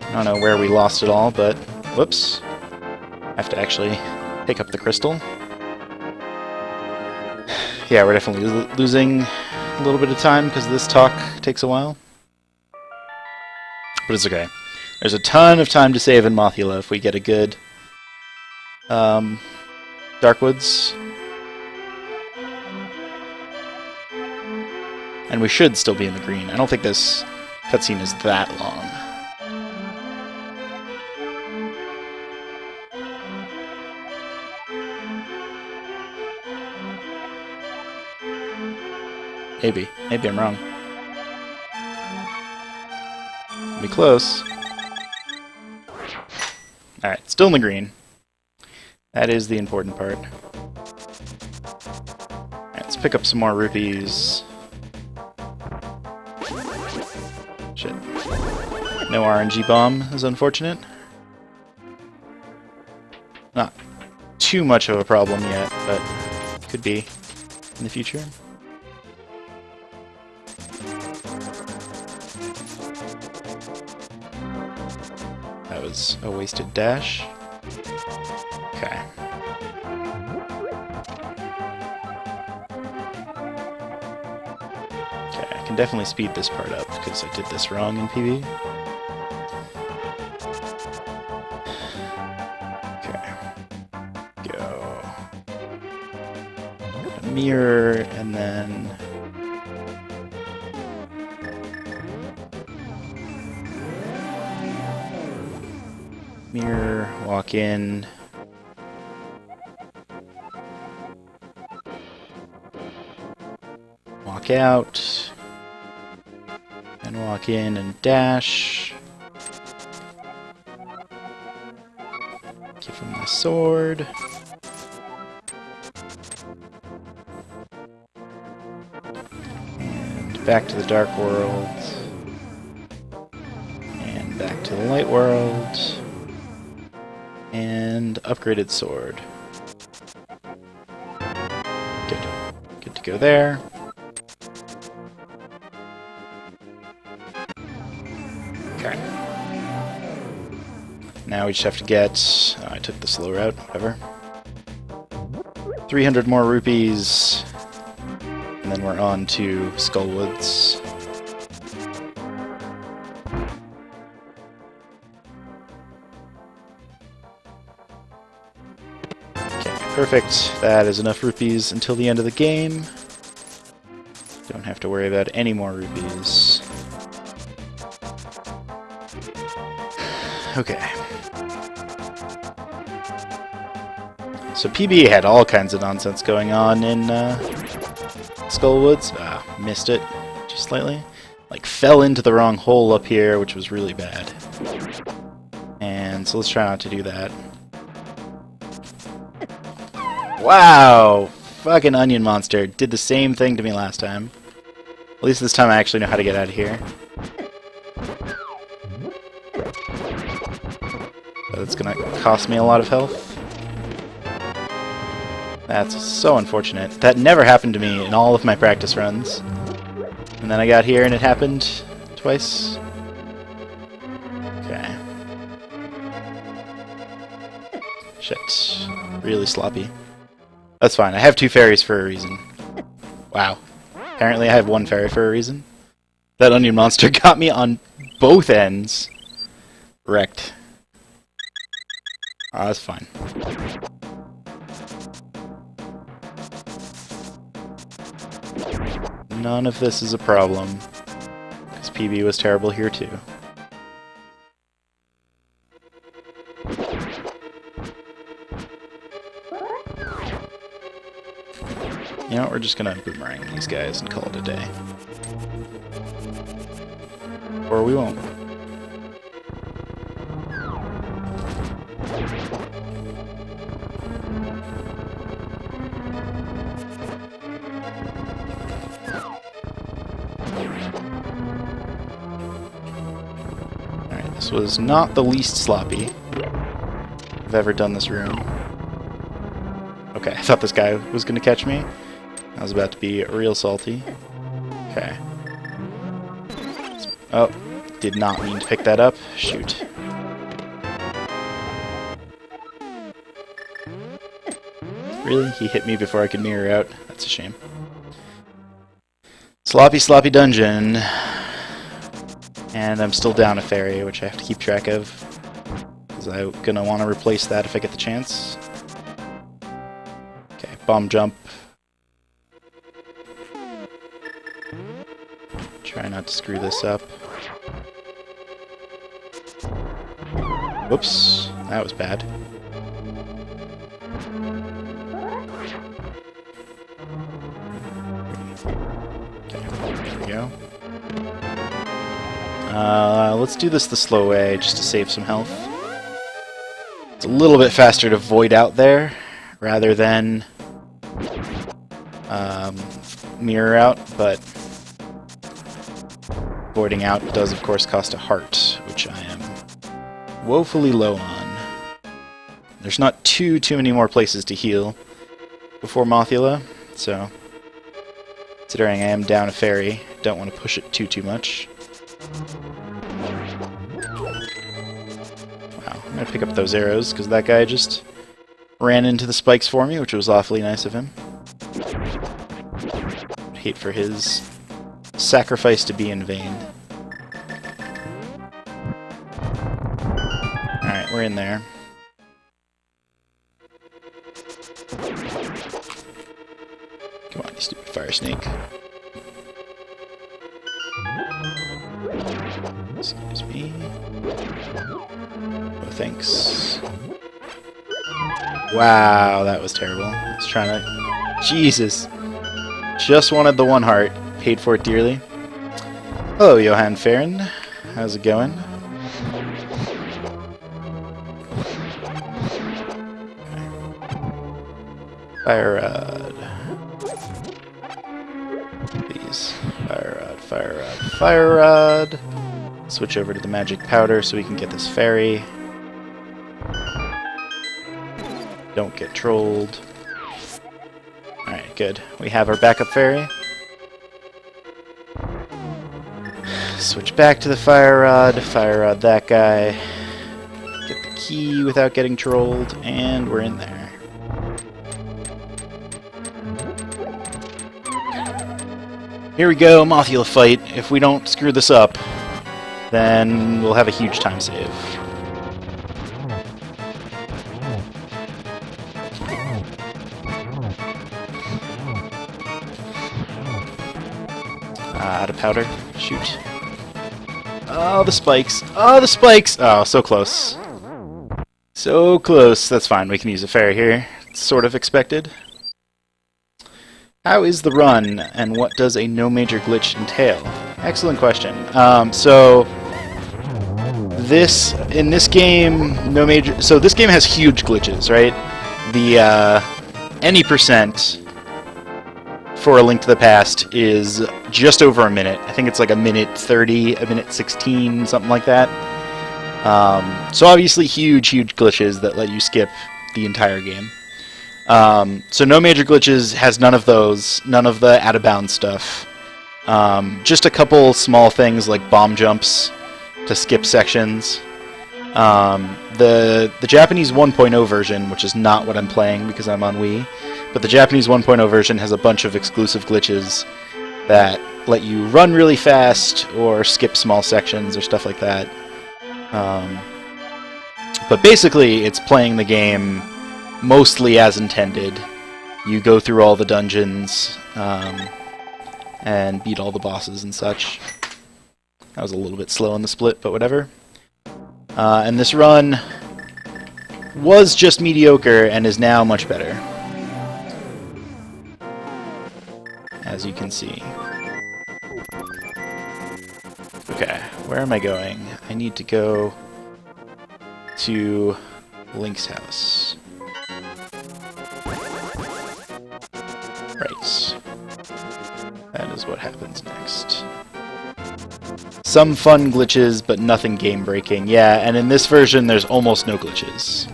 I don't know where we lost it all, but... Whoops. I have to actually pick up the crystal. Yeah, we're definitely losing a little bit of time because this talk takes a while. But it's okay. There's a ton of time to save in Mothula if we get a good Darkwoods. And we should still be in the green. I don't think this cutscene is that long. Maybe. Maybe I'm wrong. Be close. Alright, still in the green. That is the important part. Alright, let's pick up some more rupees. Shit. No RNG bomb is unfortunate. Not too much of a problem yet, but could be in the future. That was a wasted dash. Okay. Okay, I can definitely speed this part up because I did this wrong in PB. Okay. Go. A mirror and then... Mirror, walk in. Walk out. And walk in and dash. Give him the sword. And back to the dark world. And back to the light world. And upgraded sword. Good. Good to go there. Okay. Now we just have to get... I took the slow route, whatever. 300 more rupees. And then we're on to Skullwoods. Perfect. That is enough rupees until the end of the game. Don't have to worry about any more rupees. Okay. So PB had all kinds of nonsense going on in Skullwoods. Missed it just slightly. Like, fell into the wrong hole up here, which was really bad. And so let's try not to do that. Wow! Fucking onion monster did the same thing to me last time. At least this time I actually know how to get out of here. But it's gonna cost me a lot of health. That's so unfortunate. That never happened to me in all of my practice runs. And then I got here and it happened twice. Okay. Shit. Really sloppy. That's fine. I have 2 fairies for a reason. Wow. Apparently I have 1 fairy for a reason. That onion monster got me on both ends. Wrecked. Oh, that's fine. None of this is a problem. Because PB was terrible here too. You know what, we're just gonna boomerang these guys and call it a day. Or we won't. This was not the least sloppy I've ever done this room. Okay, I thought this guy was going to catch me. I was about to be real salty. Okay. Oh, did not mean to pick that up. Shoot. Really? He hit me before I could mirror out? That's a shame. Sloppy, sloppy dungeon. And I'm still down a fairy, which I have to keep track of. Because I'm going to want to replace that if I get the chance. Okay, bomb jump. Try not to screw this up. Whoops, that was bad. Okay, there we go. Let's do this the slow way, just to save some health. It's a little bit faster to void out there, rather than mirror out, but voiding out does, of course, cost a heart, which I am woefully low on. There's not too many more places to heal before Mothula, so considering I am down a fairy, don't want to push it too much. Wow, I'm gonna pick up those arrows, because that guy just ran into the spikes for me, which was awfully nice of him. I'd hate for his sacrifice to be in vain. Alright, we're in there. Come on, you stupid fire snake. Excuse me. Oh, thanks. Wow, that was terrible. I was trying to... Jesus! Just wanted the one heart. Paid for it dearly. Hello, Johann Farron. How's it going? Fire rod. Please. Fire rod, fire rod, fire rod. Switch over to the magic powder so we can get this fairy. Don't get trolled. Alright, good. We have our backup fairy. Switch back to the fire rod that guy. Get the key without getting trolled, and we're in there. Here we go, Mothula fight. If we don't screw this up, then we'll have a huge time save. Out of powder. Shoot. Oh, the spikes. Oh, the spikes! Oh, so close. So close. That's fine. We can use a fairy here. It's sort of expected. How is the run, and what does a no major glitch entail? Excellent question. So this game, no major. So this game has huge glitches, right? The any percent for A Link to the Past is just over a minute. I think it's like a minute 30, a minute 16, something like that. So obviously huge glitches that let you skip the entire game. So no major glitches has none of those, none of the out-of-bounds stuff. Just a couple small things like bomb jumps to skip sections. The Japanese 1.0 version, which is not what I'm playing because I'm on Wii, but the Japanese 1.0 version has a bunch of exclusive glitches that let you run really fast or skip small sections or stuff like that. But basically, it's playing the game mostly as intended. You go through all the dungeons and beat all the bosses and such. That was a little bit slow in the split, but whatever. And this run was just mediocre and is now much better, as you can see. Okay, where am I going? I need to go to Link's house. Right. That is what happens next. Some fun glitches, but nothing game-breaking. Yeah, and in this version, there's almost no glitches.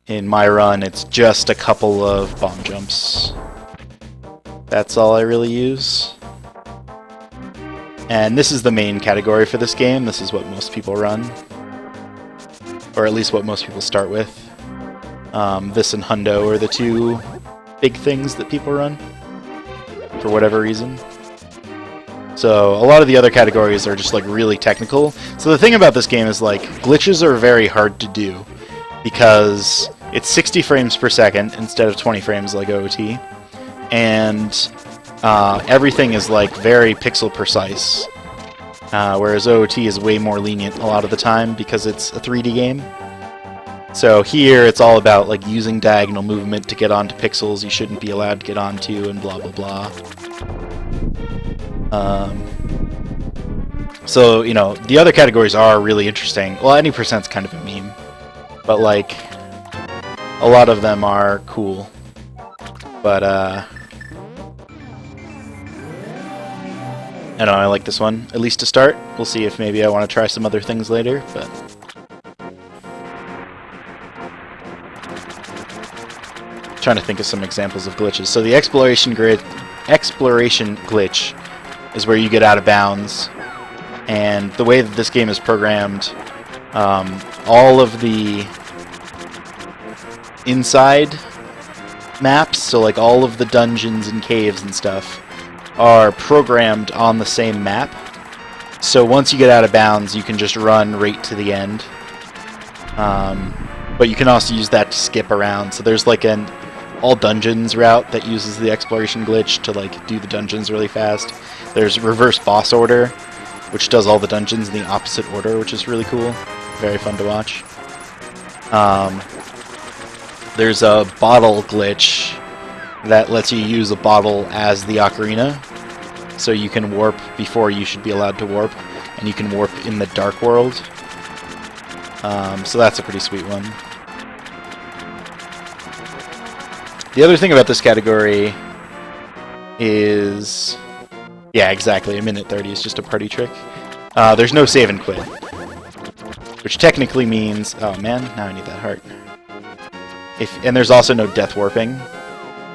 In my run, it's just a couple of bomb jumps. That's all I really use. And this is the main category for this game. This is what most people run. Or at least what most people start with. This and Hundo are the two big things that people run. For whatever reason. So a lot of the other categories are just like really technical. So the thing about this game is like glitches are very hard to do because it's 60 frames per second instead of 20 frames like OOT, and everything is like very pixel precise, whereas OOT is way more lenient a lot of the time because it's a 3D game. So here it's all about like using diagonal movement to get onto pixels you shouldn't be allowed to get onto and blah blah blah. So, you know, the other categories are really interesting. Well, any percent's kind of a meme, but like a lot of them are cool. But I don't know, I like this one, at least to start. We'll see if maybe I want to try some other things later, but trying to think of some examples of glitches. So the exploration glitch is where you get out of bounds, and the way that this game is programmed, all of the inside maps, so like all of the dungeons and caves and stuff, are programmed on the same map. So once you get out of bounds, you can just run right to the end. But you can also use that to skip around. So there's like an all dungeons route that uses the exploration glitch to like do the dungeons really fast. There's reverse boss order, which does all the dungeons in the opposite order, which is really cool. Very fun to watch. There's a bottle glitch that lets you use a bottle as the ocarina, so you can warp before you should be allowed to warp, and you can warp in the dark world. So that's a pretty sweet one. The other thing about this category is, yeah, exactly, 1:30 is just a party trick. There's no save and quit, which technically means, oh man, now I need that heart. And there's also no death warping.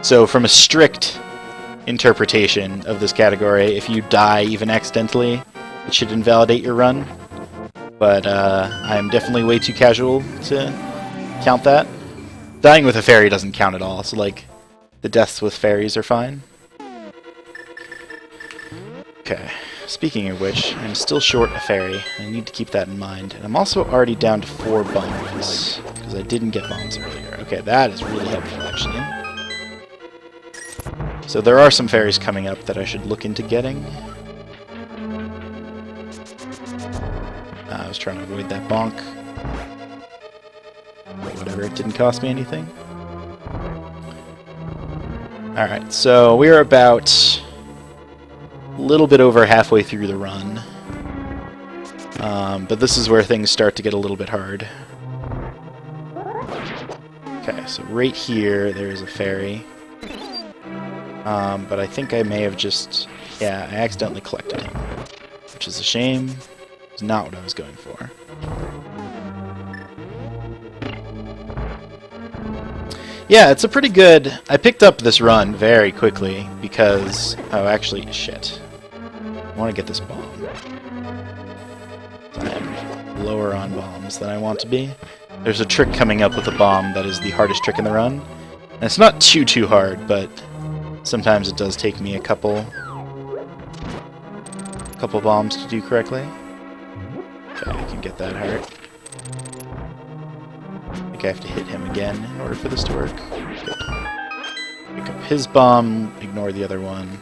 So from a strict interpretation of this category, if you die even accidentally, it should invalidate your run. But I'm definitely way too casual to count that. Dying with a fairy doesn't count at all, so like the deaths with fairies are fine. Okay, speaking of which, I'm still short a fairy. I need to keep that in mind. And I'm also already down to 4 bombs, because I didn't get bombs earlier. Okay, that is really helpful, actually. So there are some fairies coming up that I should look into getting. I was trying to avoid that bonk. But whatever, it didn't cost me anything. Alright, so we're about a little bit over halfway through the run. But this is where things start to get a little bit hard. Okay, so right here, there's a fairy. But I think I may have just... yeah, I accidentally collected him. Which is a shame. It's not what I was going for. Yeah, it's a pretty good... I picked up this run very quickly because... oh, actually, shit. I want to get this bomb. I'm lower on bombs than I want to be. There's a trick coming up with a bomb that is the hardest trick in the run. And it's not too hard, but sometimes it does take me a couple bombs to do correctly. Okay, I can get that heart. I think I have to hit him again in order for this to work. Good. Pick up his bomb, ignore the other one.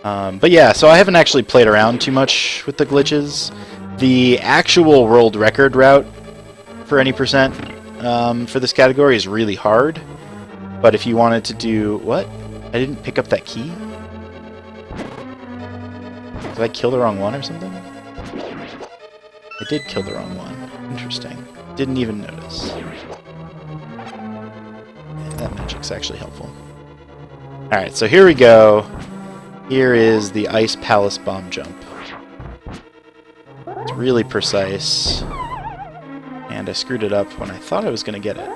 But yeah, so I haven't actually played around too much with the glitches. The actual world record route for any percent for this category is really hard. But if you wanted to do... what? I didn't pick up that key? Did I kill the wrong one or something? I did kill the wrong one. Interesting. Didn't even notice. Yeah, that magic's actually helpful. Alright, so here we go. Here is the Ice Palace bomb jump. It's really precise. And I screwed it up when I thought I was going to get it.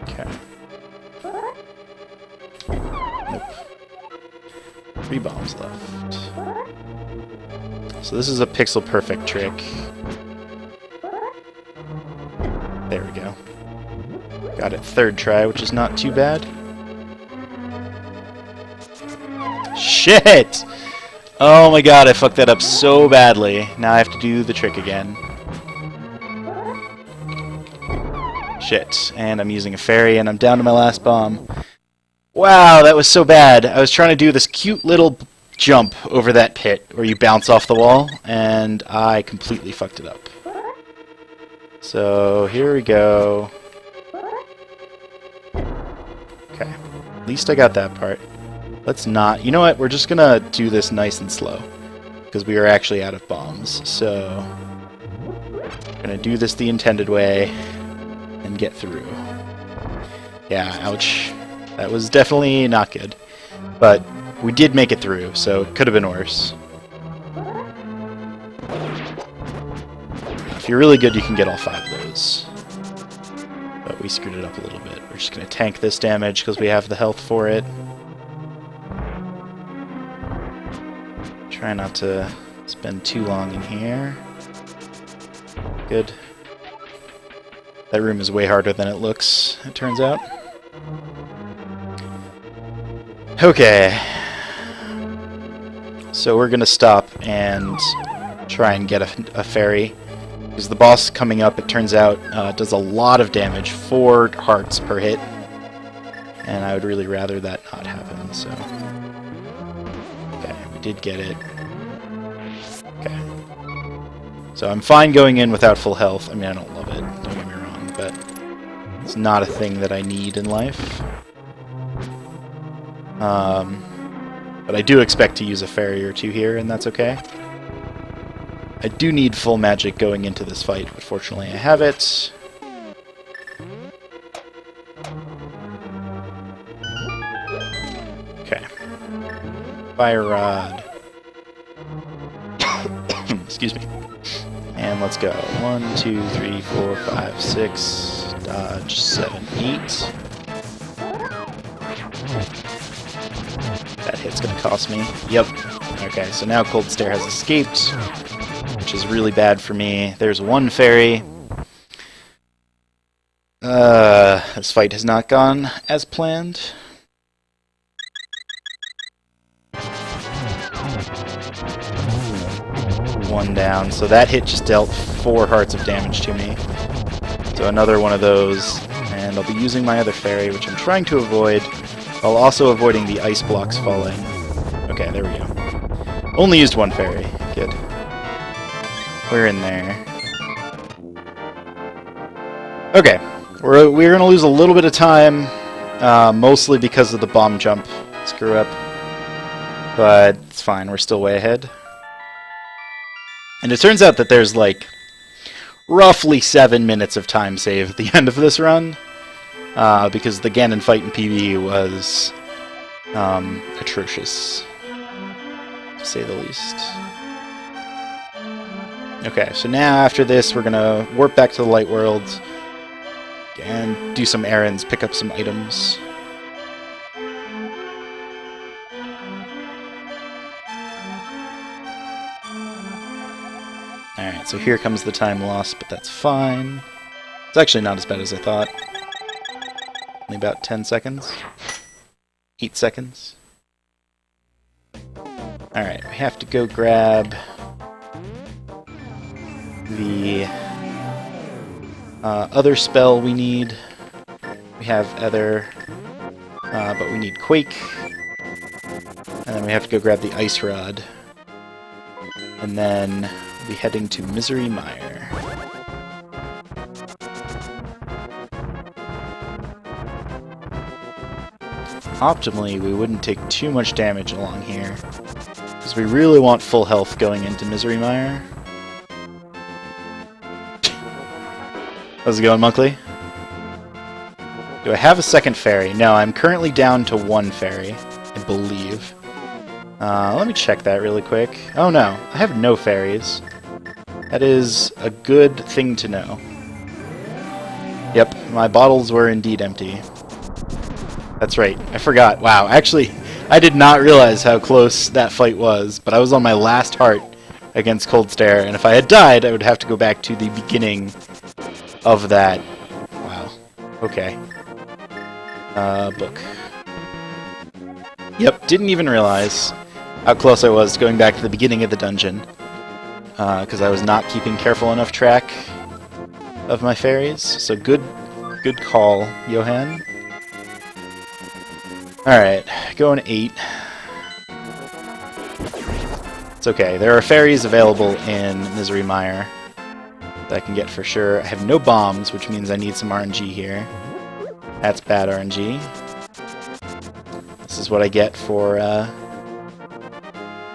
Okay. Nope. 3 bombs left. So this is a pixel perfect trick. There we go. Got it 3rd try, which is not too bad. Shit! Oh my god, I fucked that up so badly. Now I have to do the trick again. Shit. And I'm using a fairy, and I'm down to my last bomb. Wow, that was so bad. I was trying to do this cute little jump over that pit where you bounce off the wall, and I completely fucked it up. So, here we go. Okay. At least I got that part. Let's not... You know what? We're just gonna do this nice and slow. Because we are actually out of bombs. So... we're gonna do this the intended way. And get through. Yeah, ouch. That was definitely not good. But we did make it through, so it could have been worse. If you're really good, you can get all 5 of those. But we screwed it up a little bit. We're just gonna tank this damage because we have the health for it. Try not to spend too long in here. Good. That room is way harder than it looks, it turns out. Okay. So we're gonna stop and try and get a fairy. Because the boss coming up, it turns out, does a lot of damage. 4 hearts per hit. And I would really rather that not happen, so... Okay, we did get it. Okay. So I'm fine going in without full health. I mean, I don't love it, don't get me wrong, but it's not a thing that I need in life. But I do expect to use a fairy or 2 here, and that's okay. I do need full magic going into this fight, but fortunately I have it. Okay. Fire Rod. Excuse me. And let's go. 1, 2, 3, 4, 5, 6. Dodge. 7, 8. That hit's gonna cost me. Yep. Okay, so now Cold Stare has escaped, which is really bad for me. There's 1 fairy. This fight has not gone as planned. One down, so that hit just dealt 4 hearts of damage to me. So another one of those, and I'll be using my other fairy, which I'm trying to avoid, while also avoiding the ice blocks falling. Okay, there we go. Only used 1 fairy. Good. We're in there. Okay, we're gonna lose a little bit of time, mostly because of the bomb jump screw up, but it's fine. We're still way ahead. And it turns out that there's like roughly 7 minutes of time save at the end of this run, because the Ganon fight in PB was atrocious, to say the least. Okay, so now after this we're gonna warp back to the light world and do some errands, pick up some items. Alright, so here comes the time lost, but that's fine. It's actually not as bad as I thought. Only about 10 seconds. 8 seconds. Alright, we have to go grab the other spell we need. We have Ether, but we need Quake. And then we have to go grab the Ice Rod. And then we'll be heading to Misery Mire. Optimally, we wouldn't take too much damage along here, because we really want full health going into Misery Mire. How's it going, Monkley? Do I have a second fairy? No, I'm currently down to one fairy, I believe. Let me check that really quick. Oh no, I have no fairies. That is a good thing to know. Yep, my bottles were indeed empty. That's right, I forgot. Wow, actually, I did not realize how close that fight was, but I was on my last heart against Cold Stare, and if I had died, I would have to go back to the beginning of that. Wow. Okay. Book. Yep, didn't even realize how close I was going back to the beginning of the dungeon, because I was not keeping careful enough track of my fairies. So good call, Johan. Alright, going 8. It's okay, there are fairies available in Misery Mire that I can get for sure. I have no bombs, which means I need some RNG here. That's bad RNG. This is what I get for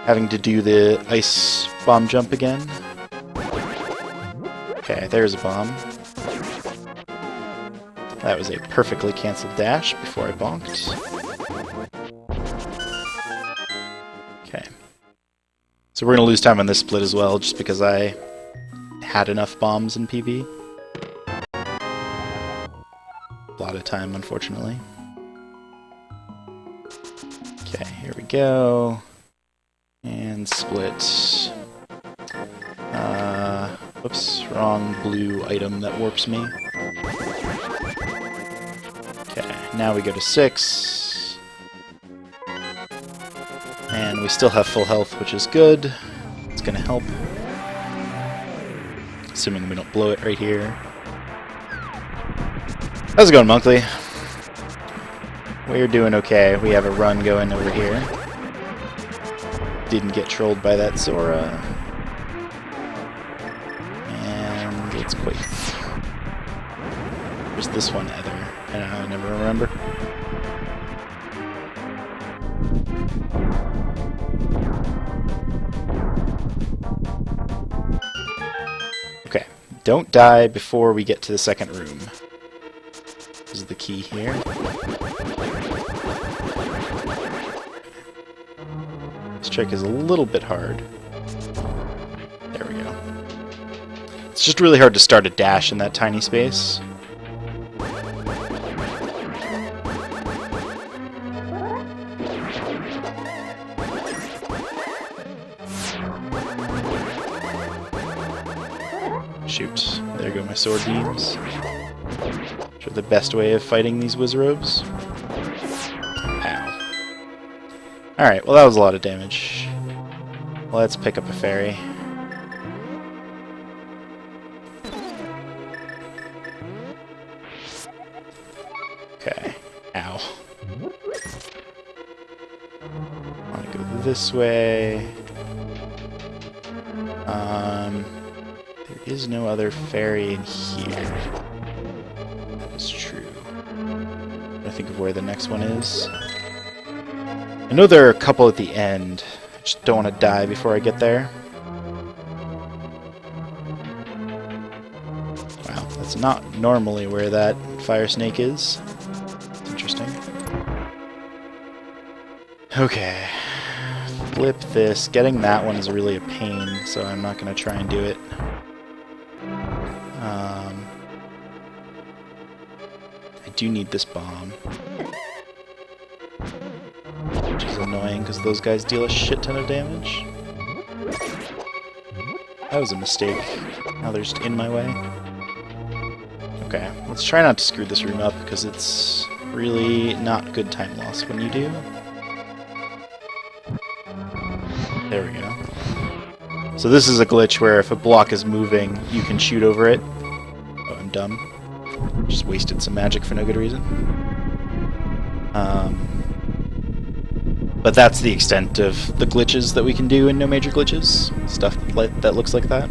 having to do the ice bomb jump again. Okay, there's a bomb. That was a perfectly cancelled dash before I bonked. Okay. So we're going to lose time on this split as well, just because I had enough bombs in PB. A lot of time, unfortunately. Okay, here we go. And split. Whoops, wrong blue item that warps me. Okay, now we go to 6. And we still have full health, which is good. It's gonna help. Assuming we don't blow it right here. How's it going, Monkley? We're doing okay. We have a run going over here. Didn't get trolled by that Zora. And it's Quake. There's this one, Ether. I never remember. Okay. Don't die before we get to the second room. This is the key here. This trick is a little bit hard. There we go. It's just really hard to start a dash in that tiny space. Shoot. There go my sword beams. Which are the best way of fighting these Wizrobes. Ow. Alright, well that was a lot of damage. Let's pick up a fairy. Okay. Ow. I want to go this way. There is no other fairy in here. That is true. I think of where the next one is. I know there are a couple at the end. I just don't want to die before I get there. Wow, that's not normally where that fire snake is. It's interesting. Okay. Flip this. Getting that one is really a pain, so I'm not going to try and do it. I do need this bomb. Which is annoying, because those guys deal a shit ton of damage. That was a mistake. Now they're just in my way. Okay, let's try not to screw this room up, because it's really not good time loss when you do. There we go. So this is a glitch where if a block is moving, you can shoot over it. Oh, I'm dumb. Just wasted some magic for no good reason. But that's the extent of the glitches that we can do in No Major Glitches. Stuff that looks like that.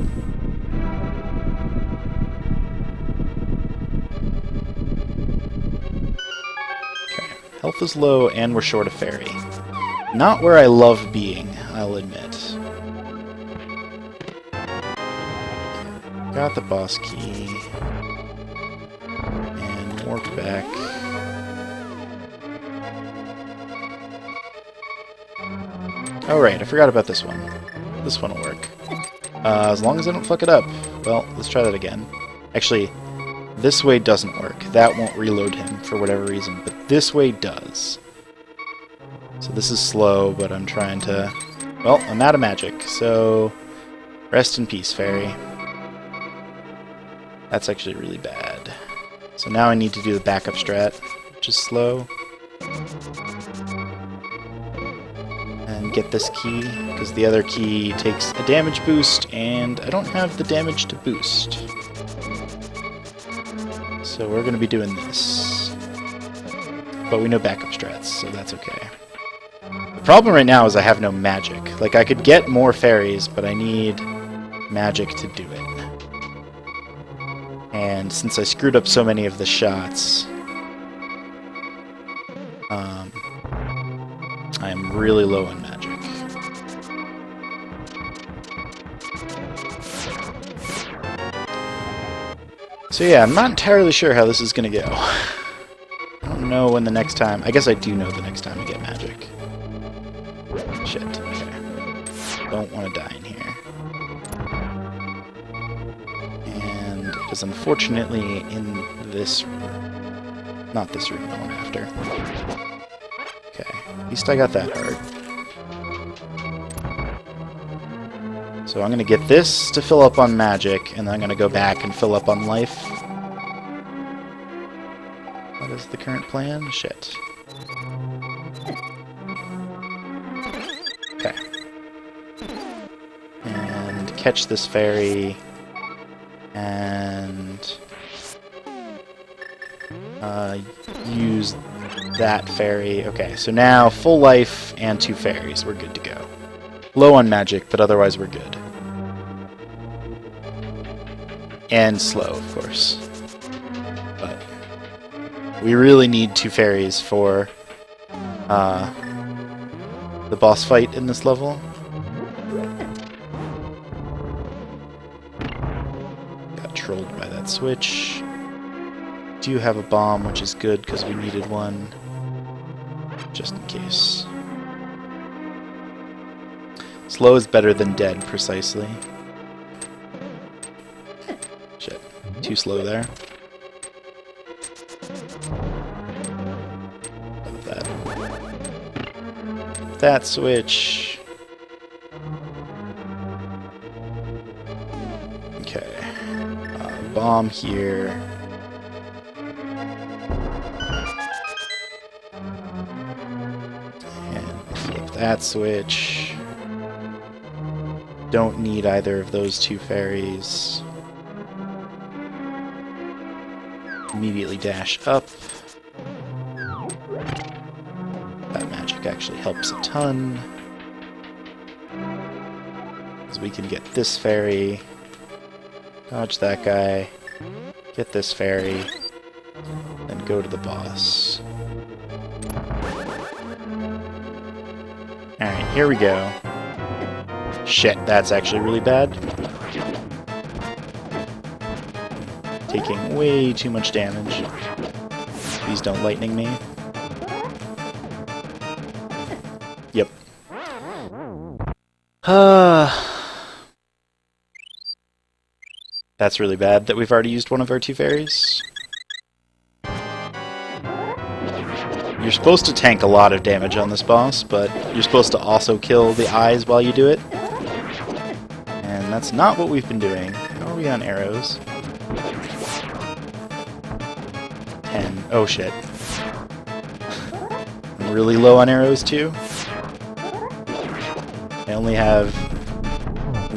Okay. Health is low and we're short a fairy. Not where I love being, I'll admit. Got the boss key. And warped back. Oh right, I forgot about this one. This one will work. As long as I don't fuck it up. Well, let's try that again. Actually, this way doesn't work. That won't reload him for whatever reason, but this way does. So this is slow, but I'm trying to... Well, I'm out of magic, so... Rest in peace, fairy. That's actually really bad. So now I need to do the backup strat, which is slow. And get this key, because the other key takes a damage boost, and I don't have the damage to boost. So we're going to be doing this. But we know backup strats, so that's okay. The problem right now is I have no magic. Like, I could get more fairies, but I need magic to do it. And since I screwed up so many of the shots, I'm really low on magic. So yeah, I'm not entirely sure how this is going to go. I don't know when the next time... I guess I do know the next time I get magic. Shit, okay. Don't want to die in here. And it is unfortunately in this room. Not this room, the one after. Okay, at least I got that heart. So I'm going to get this to fill up on magic, and then I'm going to go back and fill up on life. What is the current plan? Shit. Okay. And catch this fairy, and use that fairy. Okay, so now full life and 2 fairies. We're good to go. Low on magic, but otherwise we're good. And slow, of course. But we really need 2 fairies for the boss fight in this level. Got trolled by that switch. Do have a bomb, which is good because we needed one. Just in case. Slow is better than dead, precisely. Shit. Too slow there. Love that. That switch. Okay. Bomb here. And flip that switch. Don't need either of those 2 fairies. Immediately dash up. That magic actually helps a ton. Because we can get this fairy, dodge that guy, get this fairy, then go to the boss. Alright, here we go. Shit, that's actually really bad. Taking way too much damage. Please don't lightning me. Yep. That's really bad that we've already used one of our 2 fairies. You're supposed to tank a lot of damage on this boss, but you're supposed to also kill the eyes while you do it. And that's not what we've been doing. How are we on arrows? 10. Oh shit. I'm really low on arrows too. I only have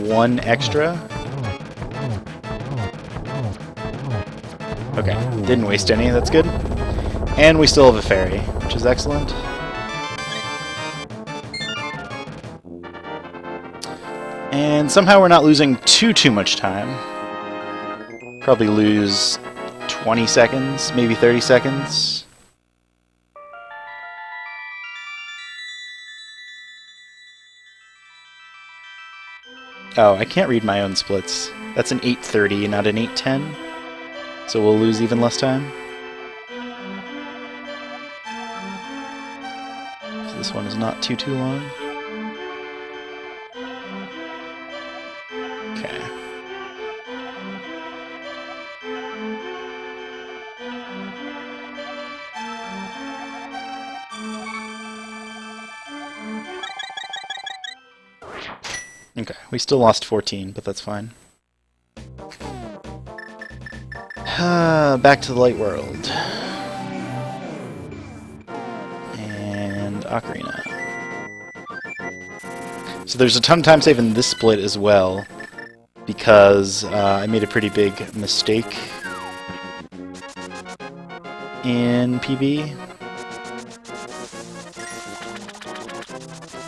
1 extra. Okay, didn't waste any, that's good. And we still have a fairy, which is excellent. And somehow we're not losing too much time. Probably lose 20 seconds, maybe 30 seconds. Oh, I can't read my own splits. That's an 8:30, not an 8:10. So we'll lose even less time. So this one is not too long. Okay, we still lost 14, but that's fine. Back to the light world. And Ocarina. So there's a ton of time save in this split as well, because I made a pretty big mistake in PB.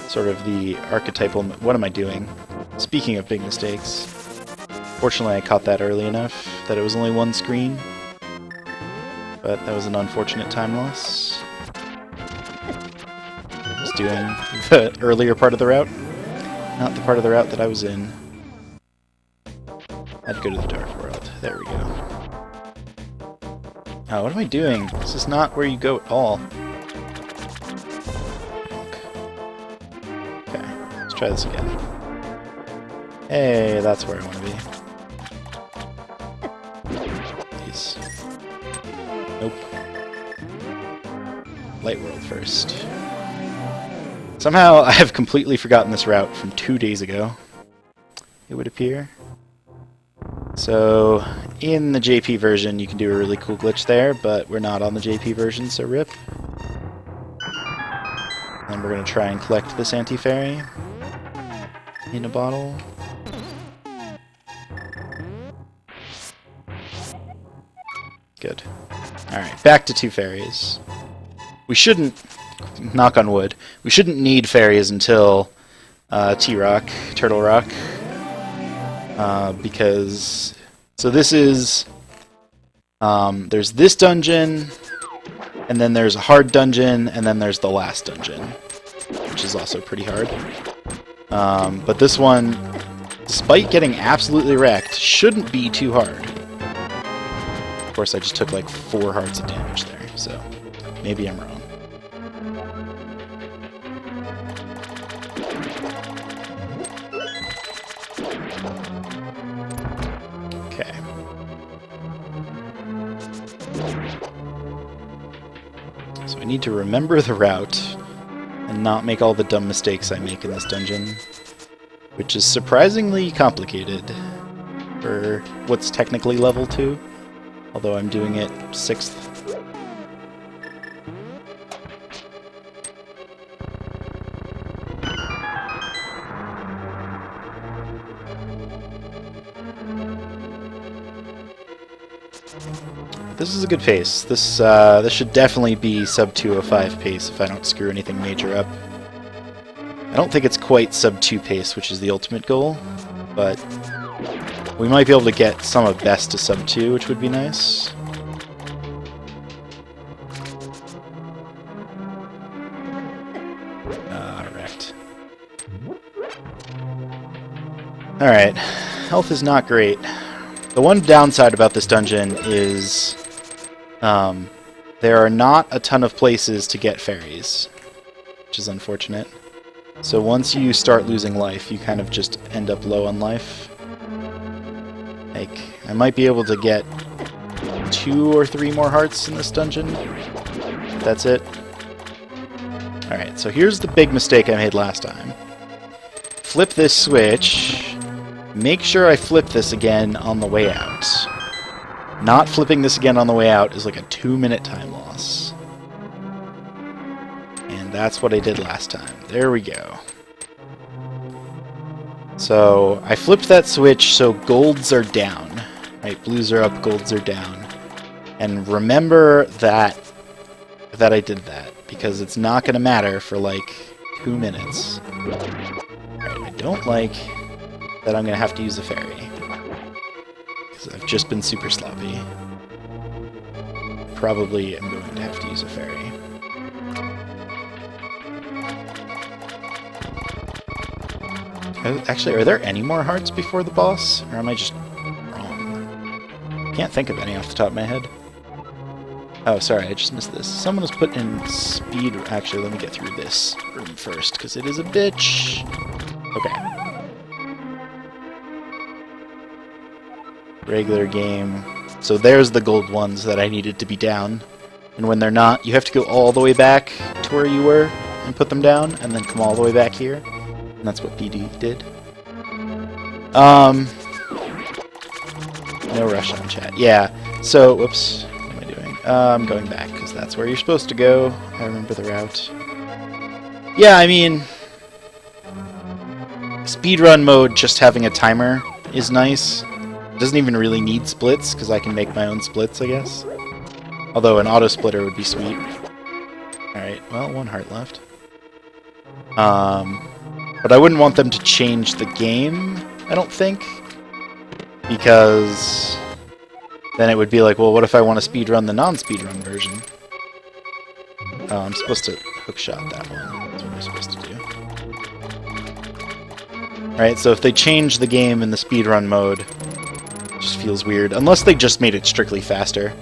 Sort of the archetypal... What am I doing? Speaking of big mistakes. Fortunately, I caught that early enough that it was only one screen. But that was an unfortunate time loss. I was doing the earlier part of the route, not the part of the route that I was in. I'd go to the Dark World. There we go. Oh, what am I doing? This is not where you go at all. Okay, let's try this again. Hey, that's where I want to be. Please. Nope. Light World first. Somehow I have completely forgotten this route from 2 days ago, it would appear. So, in the JP version, you can do a really cool glitch there, but we're not on the JP version, so rip. And we're going to try and collect this anti-fairy in a bottle. Good. Alright, back to 2 fairies. We shouldn't, knock on wood, we shouldn't need fairies until T-Rock, Turtle Rock. Because... So this is... there's this dungeon, and then there's a hard dungeon, and then there's the last dungeon, which is also pretty hard. But this one, despite getting absolutely wrecked, shouldn't be too hard. Of course, I just took like 4 hearts of damage there, so maybe I'm wrong. Okay. So I need to remember the route and not make all the dumb mistakes I make in this dungeon, which is surprisingly complicated for what's technically level 2, although I'm doing it 6th. This is a good pace. This should definitely be sub 205 pace if I don't screw anything major up. I don't think it's quite sub 2 pace, which is the ultimate goal, but we might be able to get some of best to sub 2, which would be nice. Wrecked. Alright, health is not great. The one downside about this dungeon is there are not a ton of places to get fairies, which is unfortunate. So once you start losing life, you kind of just end up low on life. Like, I might be able to get 2 or 3 more hearts in this dungeon. That's it. Alright, so here's the big mistake I made last time. Flip this switch. Make sure I flip this again on the way out. Not flipping this again on the way out is like a 2-minute time loss. And that's what I did last time. There we go. So, I flipped that switch so golds are down. Right, blues are up, golds are down. And remember that I did that, because it's not going to matter for like 2 minutes. Alright, I don't like that I'm going to have to use a fairy. Because I've just been super sloppy. Probably am going to have to use a fairy. Actually, are there any more hearts before the boss? Or am I just wrong? Can't think of any off the top of my head. Oh, sorry, I just missed this. Someone has put in speed... Actually, let me get through this room first, because it is a bitch. Okay. Regular game. So there's the gold ones that I needed to be down. And when they're not, you have to go all the way back to where you were and put them down, and then come all the way back here. And that's what BD did. No rush on chat. Yeah. So, whoops. What am I doing? I'm going back because that's where you're supposed to go. I remember the route. Yeah, I mean, speedrun mode, just having a timer is nice. It doesn't even really need splits because I can make my own splits, I guess. Although an auto splitter would be sweet. Alright, well, 1 heart left. But I wouldn't want them to change the game, I don't think. Because then it would be like, well, what if I want to speedrun the non-speedrun version? Oh, I'm supposed to hookshot that one. That's what I'm supposed to do. Alright, so if they change the game in the speedrun mode, it just feels weird. Unless they just made it strictly faster.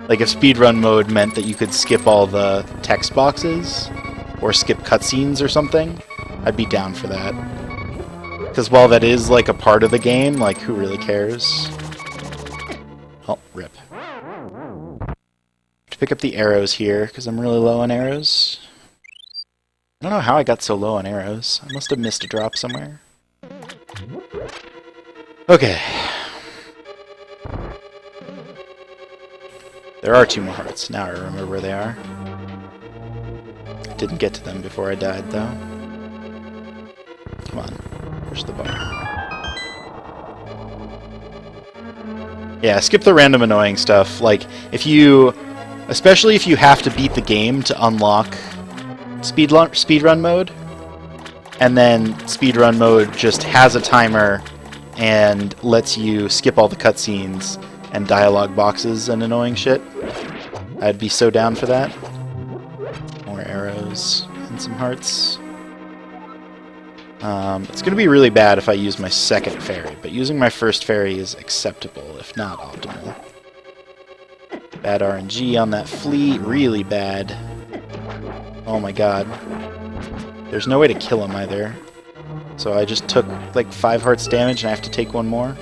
Like if speedrun mode meant that you could skip all the text boxes, or skip cutscenes or something, I'd be down for that. Because while that is like a part of the game, like who really cares? Oh, rip. To pick up the arrows here, because I'm really low on arrows. I don't know how I got so low on arrows. I must have missed a drop somewhere. Okay. There are 2 more hearts. Now I remember where they are. Didn't get to them before I died, though. Come on. Push the bar. Yeah, skip the random annoying stuff. Like, if you... Especially if you have to beat the game to unlock speedrun mode, and then speedrun mode just has a timer and lets you skip all the cutscenes and dialogue boxes and annoying shit. I'd be so down for that. More arrows and some hearts. It's going to be really bad if I use my second fairy, but using my first fairy is acceptable, if not optimal. Bad RNG on that fleet, really bad. Oh my god. There's no way to kill him either. So I just took like 5 hearts damage and I have to take 1 more.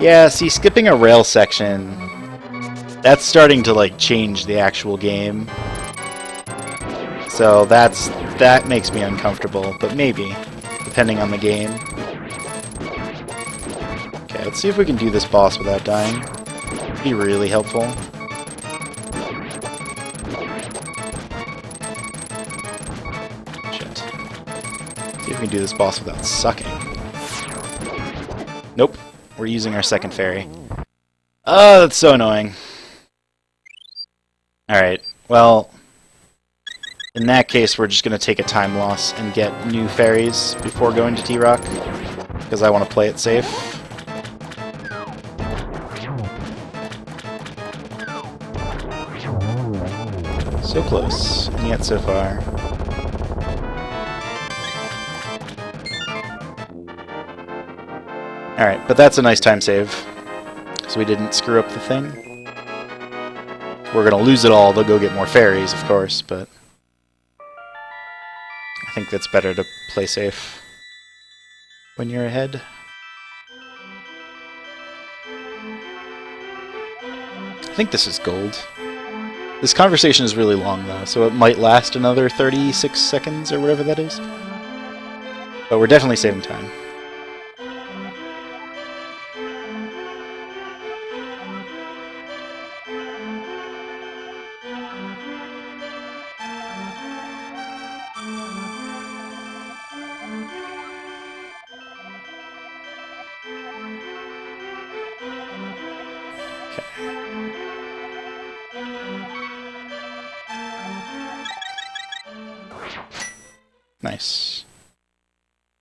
Yeah, see, skipping a rail section, that's starting to like change the actual game. So that makes me uncomfortable, but maybe, depending on the game. Okay, let's see if we can do this boss without dying. It'd be really helpful. Shit. See if we can do this boss without sucking. Nope. We're using our second fairy. Oh, that's so annoying. Alright, well, in that case, we're just going to take a time loss and get new fairies before going to T-Rock, because I want to play it safe. So close, and yet so far. Alright, but that's a nice time save, so we didn't screw up the thing. We're gonna lose it all to go get more fairies, of course, but I think that's better to play safe when you're ahead. I think this is gold. This conversation is really long, though, so it might last another 36 seconds or whatever that is. But we're definitely saving time. Nice.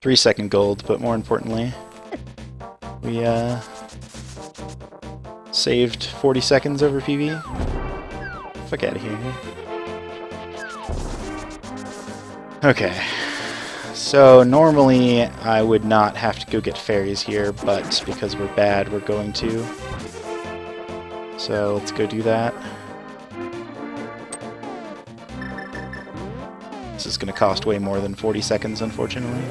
3-second gold, but more importantly, we saved 40 seconds over PB. Fuck out of here. Okay. So normally I would not have to go get fairies here, but because we're bad, we're going to. So let's go do that. This is going to cost way more than 40 seconds, unfortunately.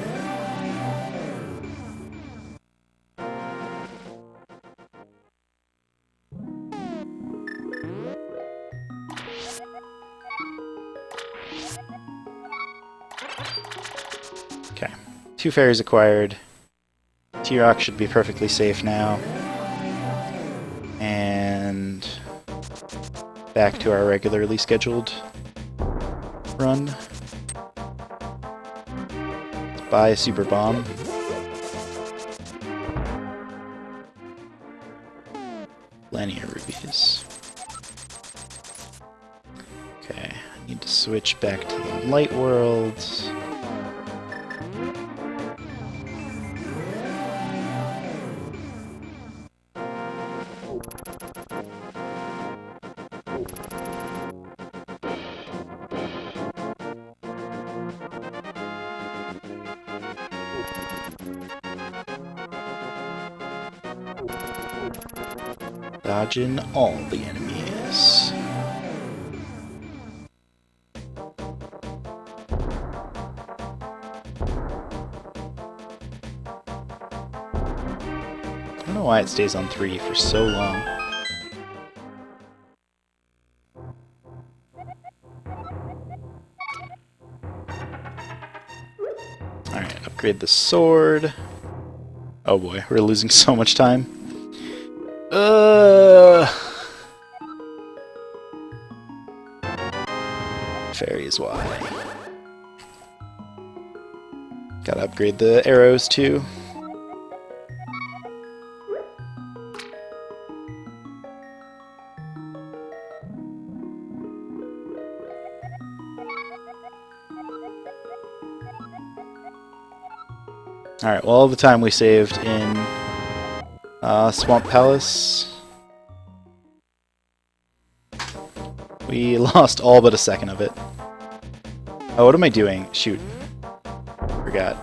2 fairies acquired. T-Rock should be perfectly safe now. And back to our regularly scheduled run. Let's buy a super bomb. Plenty of rubies. Okay, I need to switch back to the light world. Dodging all the enemies. I don't know why it stays on 3 for so long. Alright, upgrade the sword. Oh boy, we're losing so much time. Fairy is why. Gotta upgrade the arrows too. Alright, well, all the time we saved in Swamp Palace, we lost all but a second of it. Oh, what am I doing? Shoot. Forgot.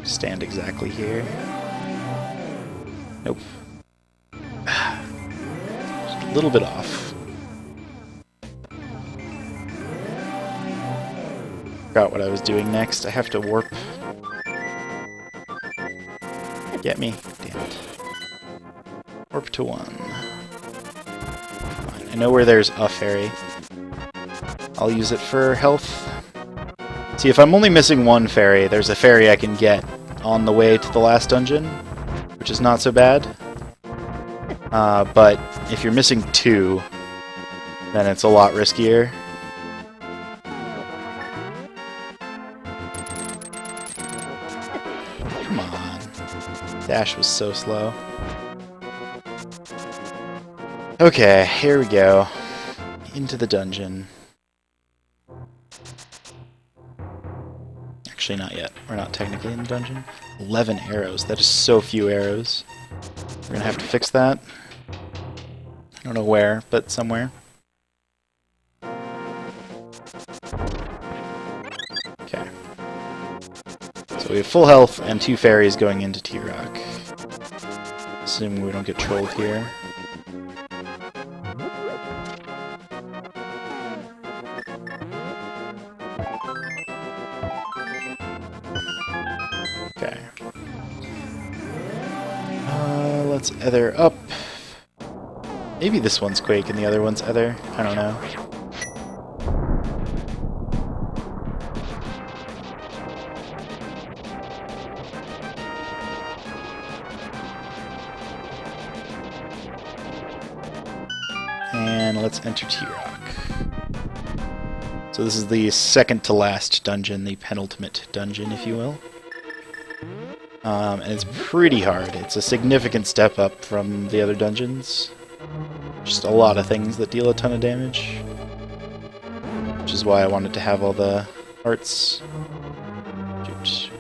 Stand exactly here. Nope. Just a little bit off. Forgot what I was doing next. I have to warp. Get me. Damn it. Warp to 1. Fine. I know where there's a fairy. I'll use it for health. See, if I'm only missing 1 fairy, there's a fairy I can get on the way to the last dungeon, which is not so bad. But if you're missing 2, then it's a lot riskier. Come on. Dash was so slow. Okay, here we go. Into the dungeon. Actually, not yet. We're not technically in the dungeon. 11 arrows. That is so few arrows. We're gonna have to fix that. I don't know where, but somewhere. Okay. So we have full health and 2 fairies going into T-Rock. Assuming we don't get trolled here. Okay. Let's ether up. Maybe this one's Quake and the other one's Ether. I don't know. And let's enter T-Rock. So this is the second to last dungeon, the penultimate dungeon, if you will. And it's pretty hard. It's a significant step up from the other dungeons. Just a lot of things that deal a ton of damage. Which is why I wanted to have all the arts. Shoot.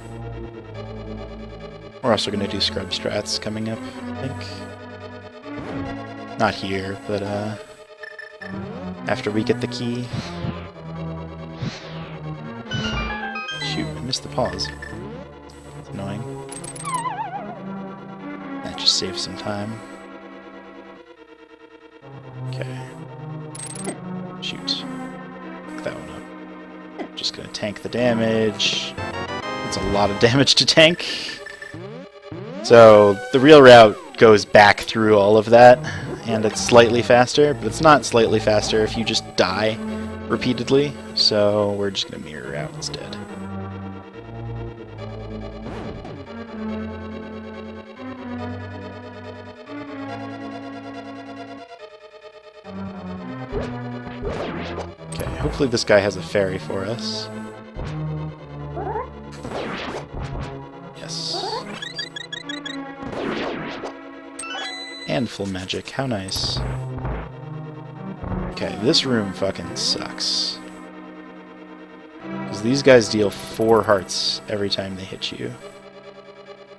We're also going to do scrub strats coming up, I think. Not here, but after we get the key. Shoot, I missed the pause. That's annoying. That just saves some time. Okay. Shoot. Pick that one up. Just gonna tank the damage. That's a lot of damage to tank. So the real route goes back through all of that, and it's slightly faster, but it's not slightly faster if you just die repeatedly, so we're just gonna mirror out instead. hopefully this guy has a fairy for us. Yes. And full magic, how nice. Okay, this room fucking sucks. Because these guys deal 4 hearts every time they hit you.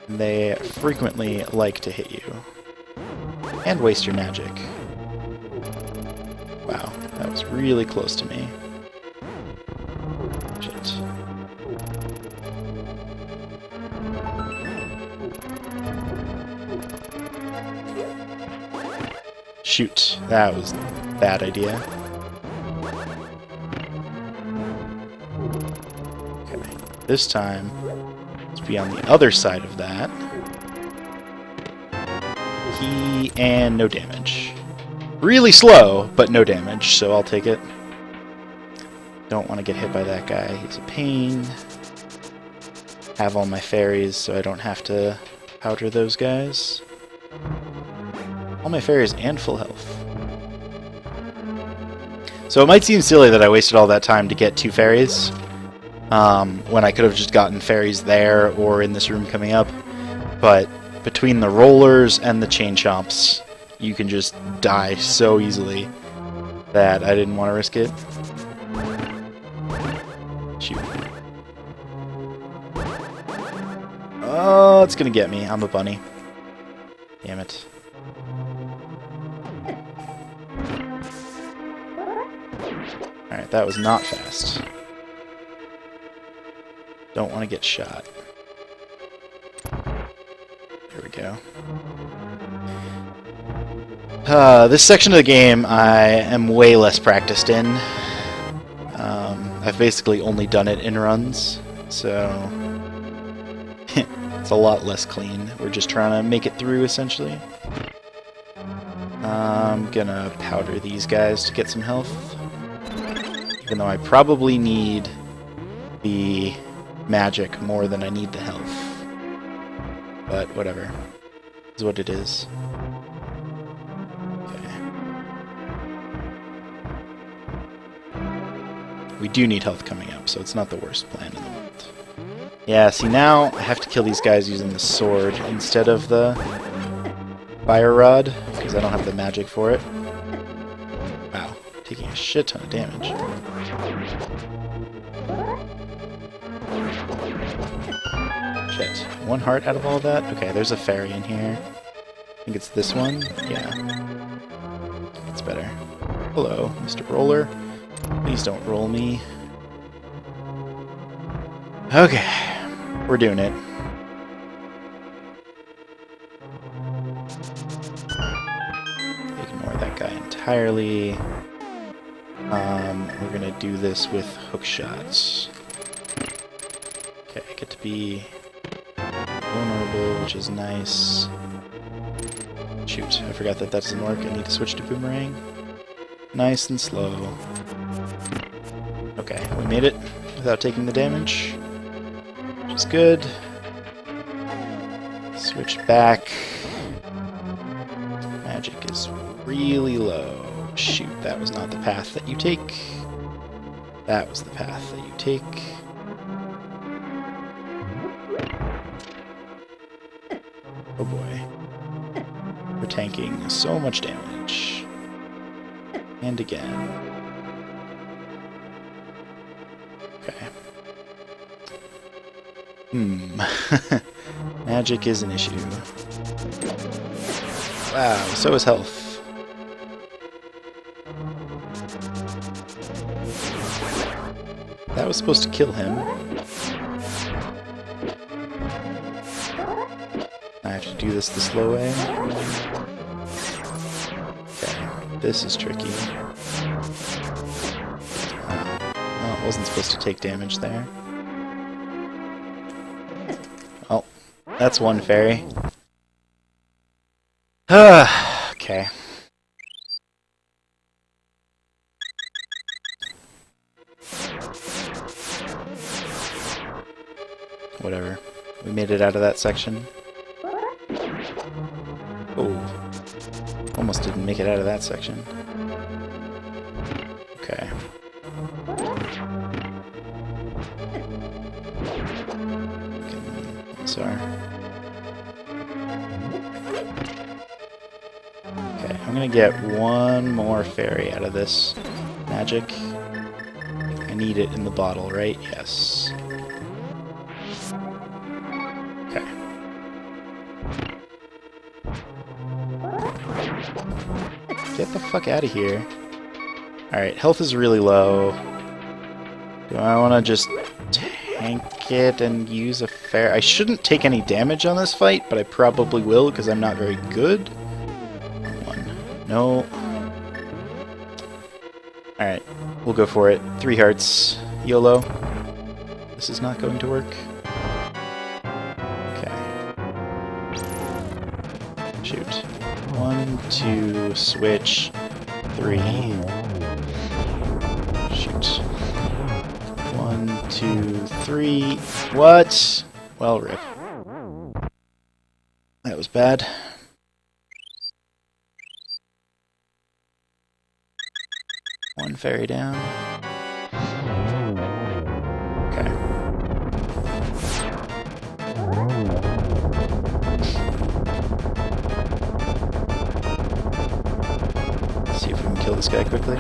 And they frequently like to hit you. And waste your magic. Wow, that was really close to me. Shit. Shoot, that was a bad idea. Okay, this time, let's be on the other side of that. And no damage. Really slow, but no damage, so I'll take it. Don't want to get hit by that guy. He's a pain. Have all my fairies, so I don't have to powder those guys. All my fairies and full health. So it might seem silly that I wasted all that time to get 2 fairies, when I could have just gotten fairies there or in this room coming up, but between the rollers and the chain chomps, you can just die so easily that I didn't want to risk it. Shoot. Oh, it's gonna get me. I'm a bunny. Damn it. Alright, that was not fast. Don't want to get shot. Here we go. This section of the game I am way less practiced in. I've basically only done it in runs, so it's a lot less clean. We're just trying to make it through, essentially. I'm gonna powder these guys to get some health, even though I probably need the magic more than I need the health. But whatever. Is what it is. We do need health coming up, so it's not the worst plan in the world. Yeah, see now I have to kill these guys using the sword instead of the fire rod, because I don't have the magic for it. Wow, taking a shit ton of damage. Shit, 1 heart out of all that? Okay, there's a fairy in here. I think it's this one? Yeah. That's better. Hello, Mr. Roller. Please don't roll me. Okay, we're doing it. Ignore that guy entirely. We're gonna do this with hook shots. Okay, I get to be vulnerable, which is nice. Shoot, I forgot that that's an orc. I need to switch to boomerang. Nice and slow. Okay, we made it without taking the damage, which is good. Switch back. Magic is really low. Shoot, that was not the path that you take. That was the path that you take. Oh boy. We're tanking so much damage. And again. Okay. Magic is an issue. Wow, so is health. That was supposed to kill him. I have to do this the slow way. Okay, this is tricky. Oh, it wasn't supposed to take damage there. Oh, that's one fairy. Okay. Whatever. We made it out of that section. Oh. Almost didn't make it out of that section. Okay. pipes are. Okay, I'm gonna get one more fairy out of this magic. I need it in the bottle, right? Yes. Okay. Get the fuck out of here. Alright, health is really low. Do I want to just tank it and use a fair... I shouldn't take any damage on this fight, but I probably will because I'm not very good. One. No. Alright, we'll go for it. 3 hearts. YOLO. This is not going to work. Okay. Shoot. 1, 2, switch. 3. Shoot. 1, 2, 3. What? Well, rip. That was bad. One fairy down. Okay. Let's see if we can kill this guy quickly.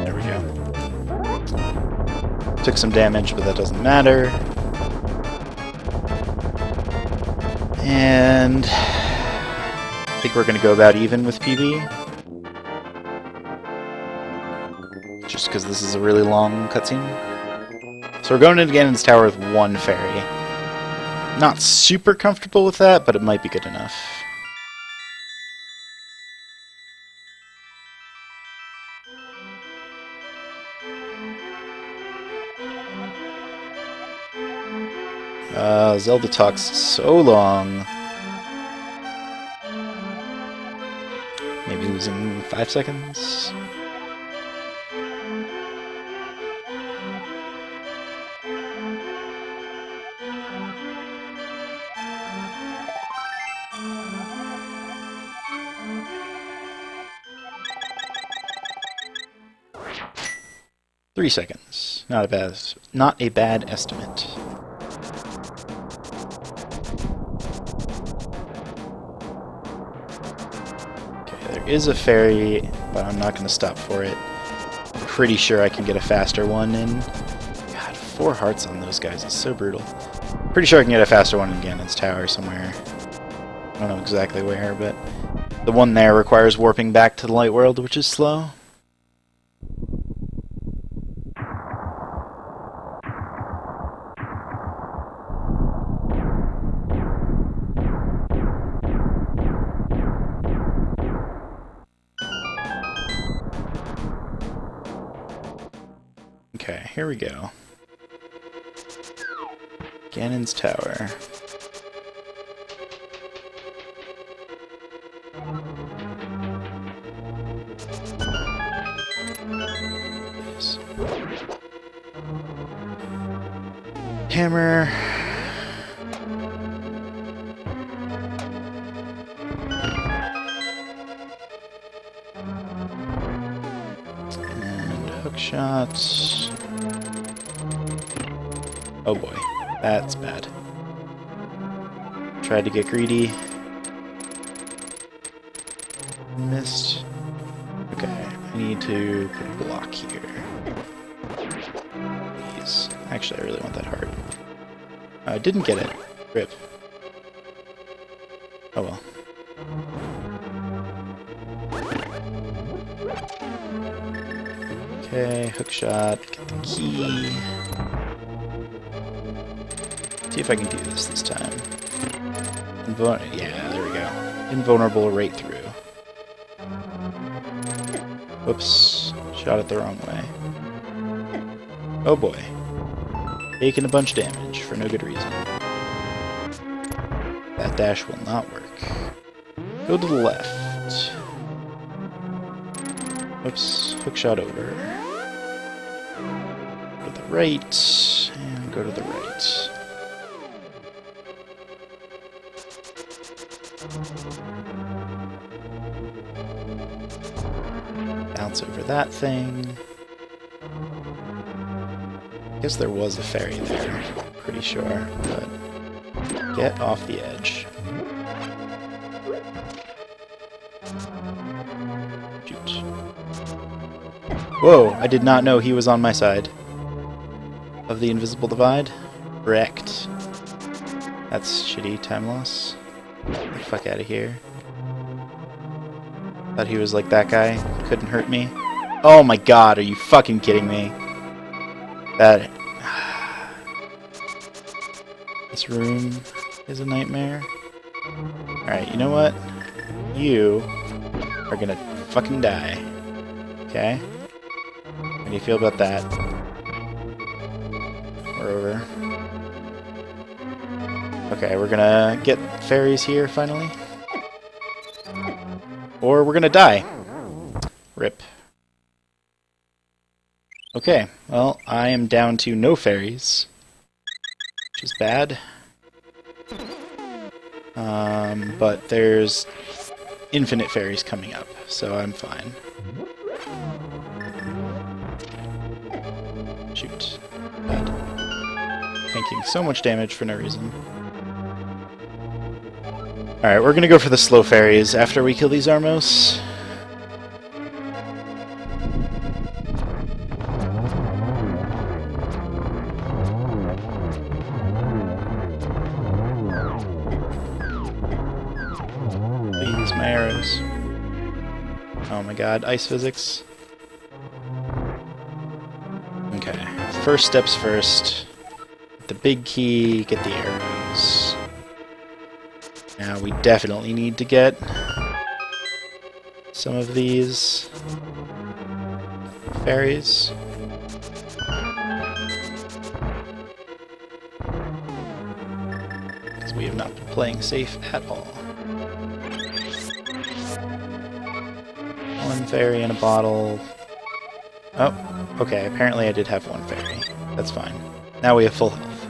There we go. Took some damage, but that doesn't matter. And I think we're going to go about even with PB. Just because this is a really long cutscene. So we're going into Ganon's Tower with 1 fairy. Not super comfortable with that, but it might be good enough. Zelda talks so long. Maybe losing 5 seconds. Three seconds. Not a bad estimate. There is a fairy, but I'm not going to stop for it. Pretty sure I can get a faster one in. God, 4 hearts on those guys is so brutal. Pretty sure I can get a faster one in Ganon's Tower somewhere. I don't know exactly where, but the one there requires warping back to the light world, which is slow. Okay, here we go. Ganon's Tower. Hammer. And hook shots. Oh boy, that's bad. Tried to get greedy. Missed. Okay, I need to put a block here. Please. Actually, I really want that heart. I didn't get it. Rip. Oh well. Okay, hook shot, get the key. See if I can do this time. Yeah, there we go. Invulnerable right through. Whoops. Shot it the wrong way. Oh boy. Taking a bunch of damage for no good reason. That dash will not work. Go to the left. Whoops. Hook shot over. Go to the right. And go to the right. Bounce over that thing. guess there was a ferry there, pretty sure, but get off the edge. Shoot. Whoa, I did not know he was on my side of the invisible divide. Wrecked. That's shitty time loss. Get the fuck out of here. Thought he was like that guy. Couldn't hurt me. Oh my god, are you fucking kidding me? That... This room is a nightmare. Alright, you know what? You are gonna fucking die. Okay? How do you feel about that? We're over. Okay, we're gonna get fairies here, finally. Or we're gonna die. Rip. Okay, well, I am down to no fairies. Which is bad. But there's infinite fairies coming up, so I'm fine. Shoot. Bad. Taking so much damage for no reason. Alright, we're gonna go for the slow fairies after we kill these Armos. Please, my arrows. Oh my god, ice physics. Okay, first steps first. Get the big key, get the arrows. Now we definitely need to get some of these fairies. Because we have not been playing safe at all. One fairy in a bottle. Oh, okay, apparently I did have one fairy. That's fine. Now we have full health.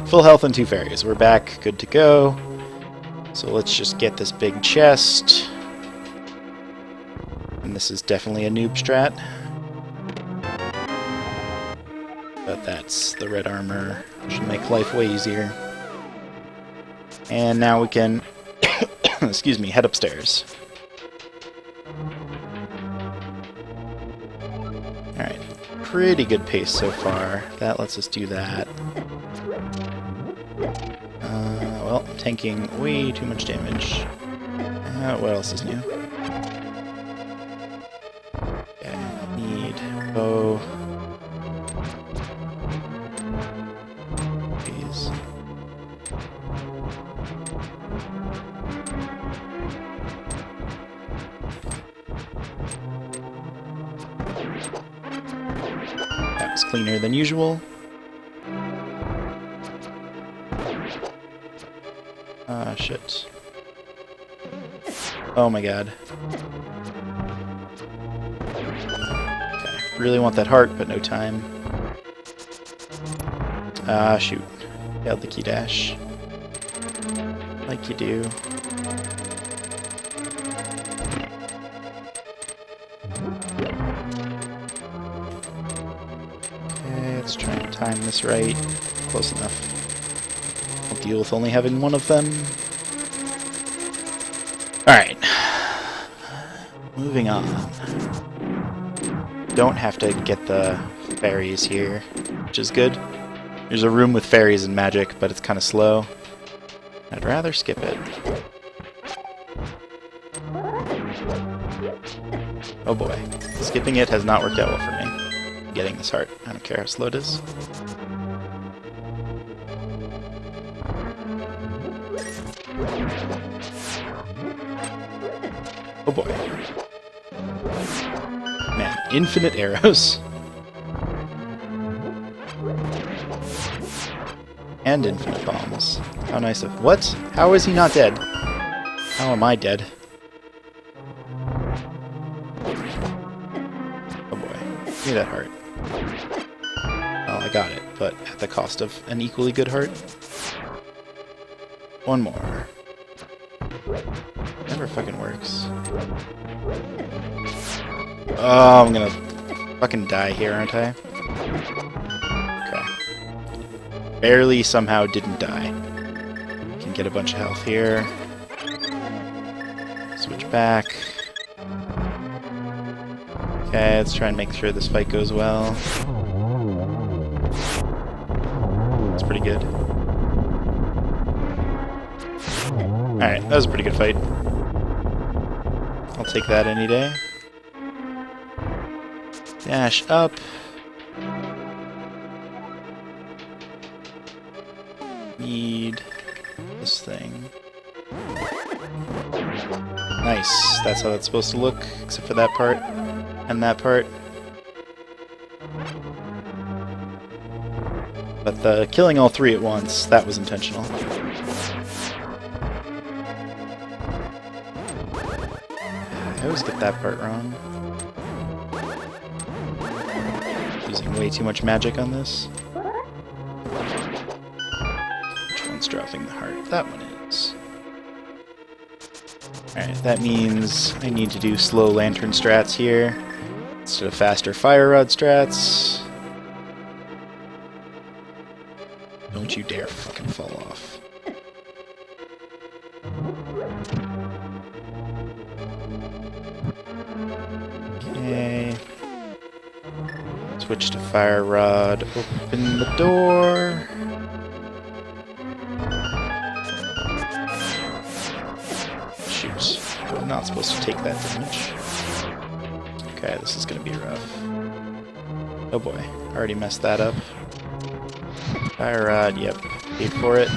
Full health and 2 fairies. We're back, good to go. So let's just get this big chest. And this is definitely a noob strat. But that's the red armor. Should make life way easier. And now we can, excuse me, head upstairs. Alright, pretty good pace so far. That lets us do that. Well, I'm tanking way too much damage. What else is new? Okay, need bow. Please. That was cleaner than usual. Ah, shit. Oh my god. Okay, really want that heart, but no time. Ah, shoot. Failed the key dash. Like you do. Okay, let's try and time this right. Close enough. I'll deal with only having one of them. Alright. Moving on. Don't have to get the fairies here, which is good. There's a room with fairies and magic, but it's kind of slow. I'd rather skip it. Oh boy. Skipping it has not worked out well for me. Getting this heart. I don't care how slow it is. Oh boy. Man, infinite arrows. And infinite bombs. How nice of... What? How is he not dead? How am I dead? Oh boy. Give me that heart. Oh, I got it, but at the cost of an equally good heart. One more. Never fucking works. Oh, I'm gonna fucking die here, aren't I? barely somehow didn't die. Can get a bunch of health here. Switch back. Okay, let's try and make sure this fight goes well. That's pretty good. Alright, that was a pretty good fight. I'll take that any day. Dash up. Need this thing. Nice. That's how that's supposed to look, except for that part and that part. But the killing all three at once, that was intentional. I always get that part wrong. Using way too much magic on this. Which one's dropping the heart? That one is. Alright, that means I need to do slow lantern strats here instead of faster fire rod strats. Don't you dare fucking fall off. Okay. Switch to fire rod. Open the door. Shoot. I'm not supposed to take that damage. Okay, this is gonna be rough. Oh boy, already messed that up. Fire rod, yep, paid for it.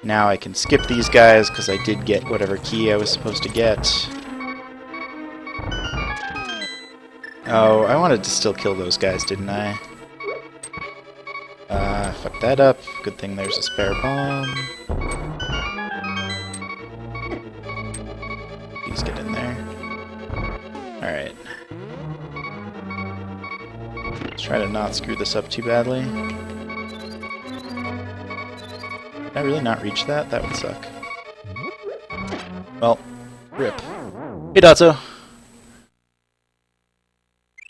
Now I can skip these guys because I did get whatever key I was supposed to get. Oh, I wanted to still kill those guys, didn't I? Fuck that up. Good thing there's a spare bomb. Please get in there. Alright. Let's try to not screw this up too badly. Did I really not reach that? That would suck. Well, rip. Hey, Dotso!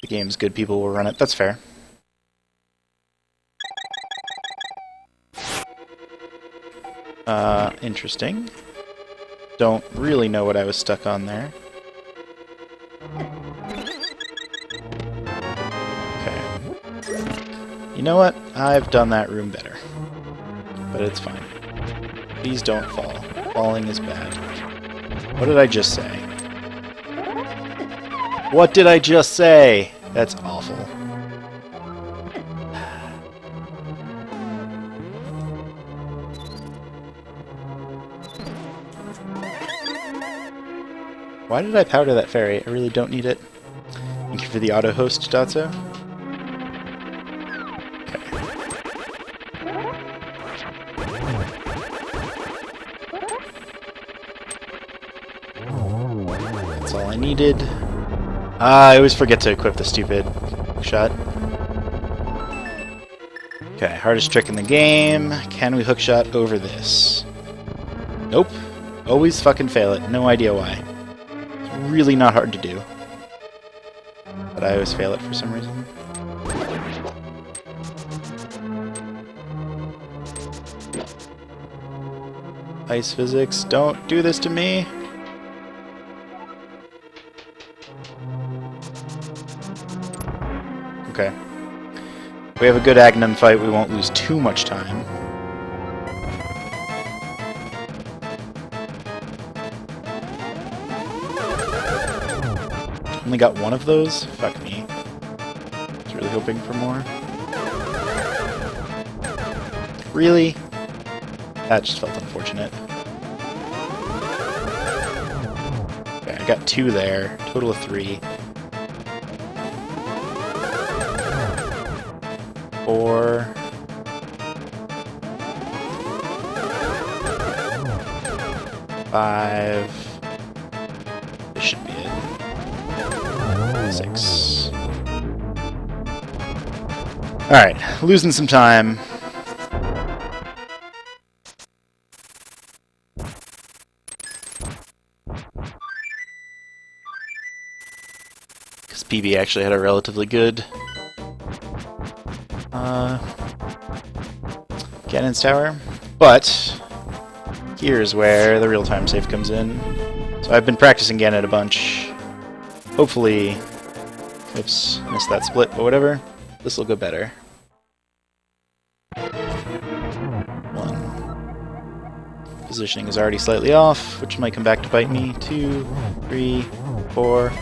The game's good, people will run it. That's fair. Interesting. Don't really know what I was stuck on there. Okay. You know what? I've done that room better. But it's fine. Please don't fall. Falling is bad. What did I just say? What did I just say? That's awful. Why did I powder that fairy? I really don't need it. Thank you for the auto host, Dotso. Okay. That's all I needed. I always forget to equip the stupid hookshot. Okay, hardest trick in the game. Can we hookshot over this? Nope. Always fucking fail it. No idea why. It's really not hard to do. But I always fail it for some reason. Ice physics, don't do this to me. Okay. If we have a good Aghanim fight, we won't lose too much time. Only got one of those? Fuck me. I was really hoping for more. Really? That just felt unfortunate. Okay, I got 2 there. Total of 3. 4. 5. This should be it. 6. Alright, losing some time. Because PB actually had a relatively good Cannon's tower. But here's where the real-time save comes in. So I've been practicing Gannett a bunch. Hopefully, oops, missed that split, but whatever. This will go better. 1. Positioning is already slightly off, which might come back to bite me. 2, 3, 4.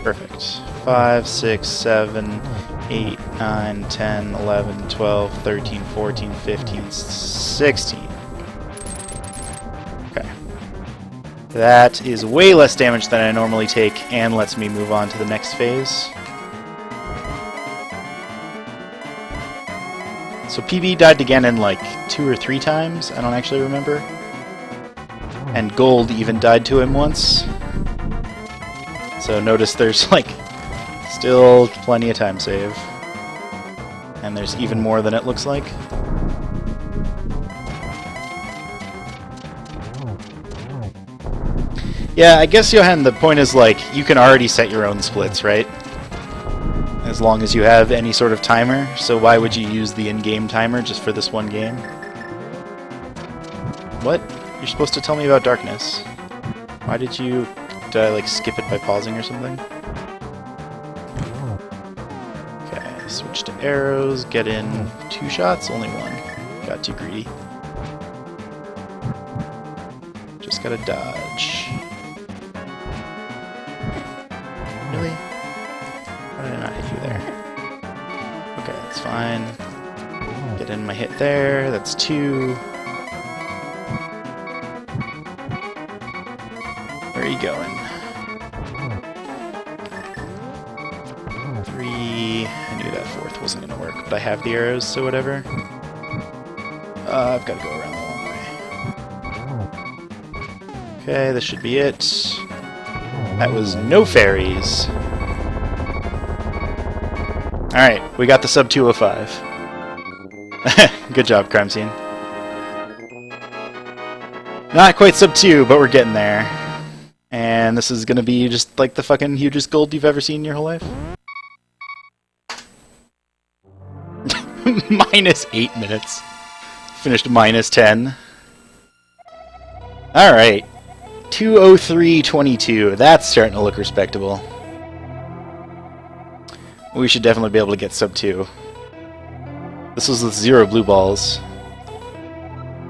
Perfect. 5, 6, 7, 8, 9, 10, 11, 12, 13, 14, 15, 16. Okay. That is way less damage than I normally take and lets me move on to the next phase. So PB died again in like 2 or 3 times, I don't actually remember. And Gold even died to him once. So notice there's like still plenty of time save. And there's even more than it looks like. Yeah, I guess, Johan, the point is, like, you can already set your own splits, right? As long as you have any sort of timer, so why would you use the in-game timer just for this one game? What? You're supposed to tell me about darkness. Why did you... Did I, like, skip it by pausing or something? Okay, switch to arrows, get in 2 shots, only 1. Got too greedy. Just gotta dodge. Really? Why did I not hit you there? Okay, that's fine. Get in my hit there, that's 2. Where are you going? 3. I knew that 4th wasn't going to work, but I have the arrows, so whatever. I've got to go around the long way. Okay, this should be it. That was no fairies. Alright, we got the sub 205. Good job, crime scene. Not quite sub 2, but we're getting there. And this is gonna be just like the fucking hugest gold you've ever seen in your whole life. Minus 8 minutes. Finished minus 10. Alright. 203.22. That's starting to look respectable. We should definitely be able to get sub 2. This was with 0 blue balls.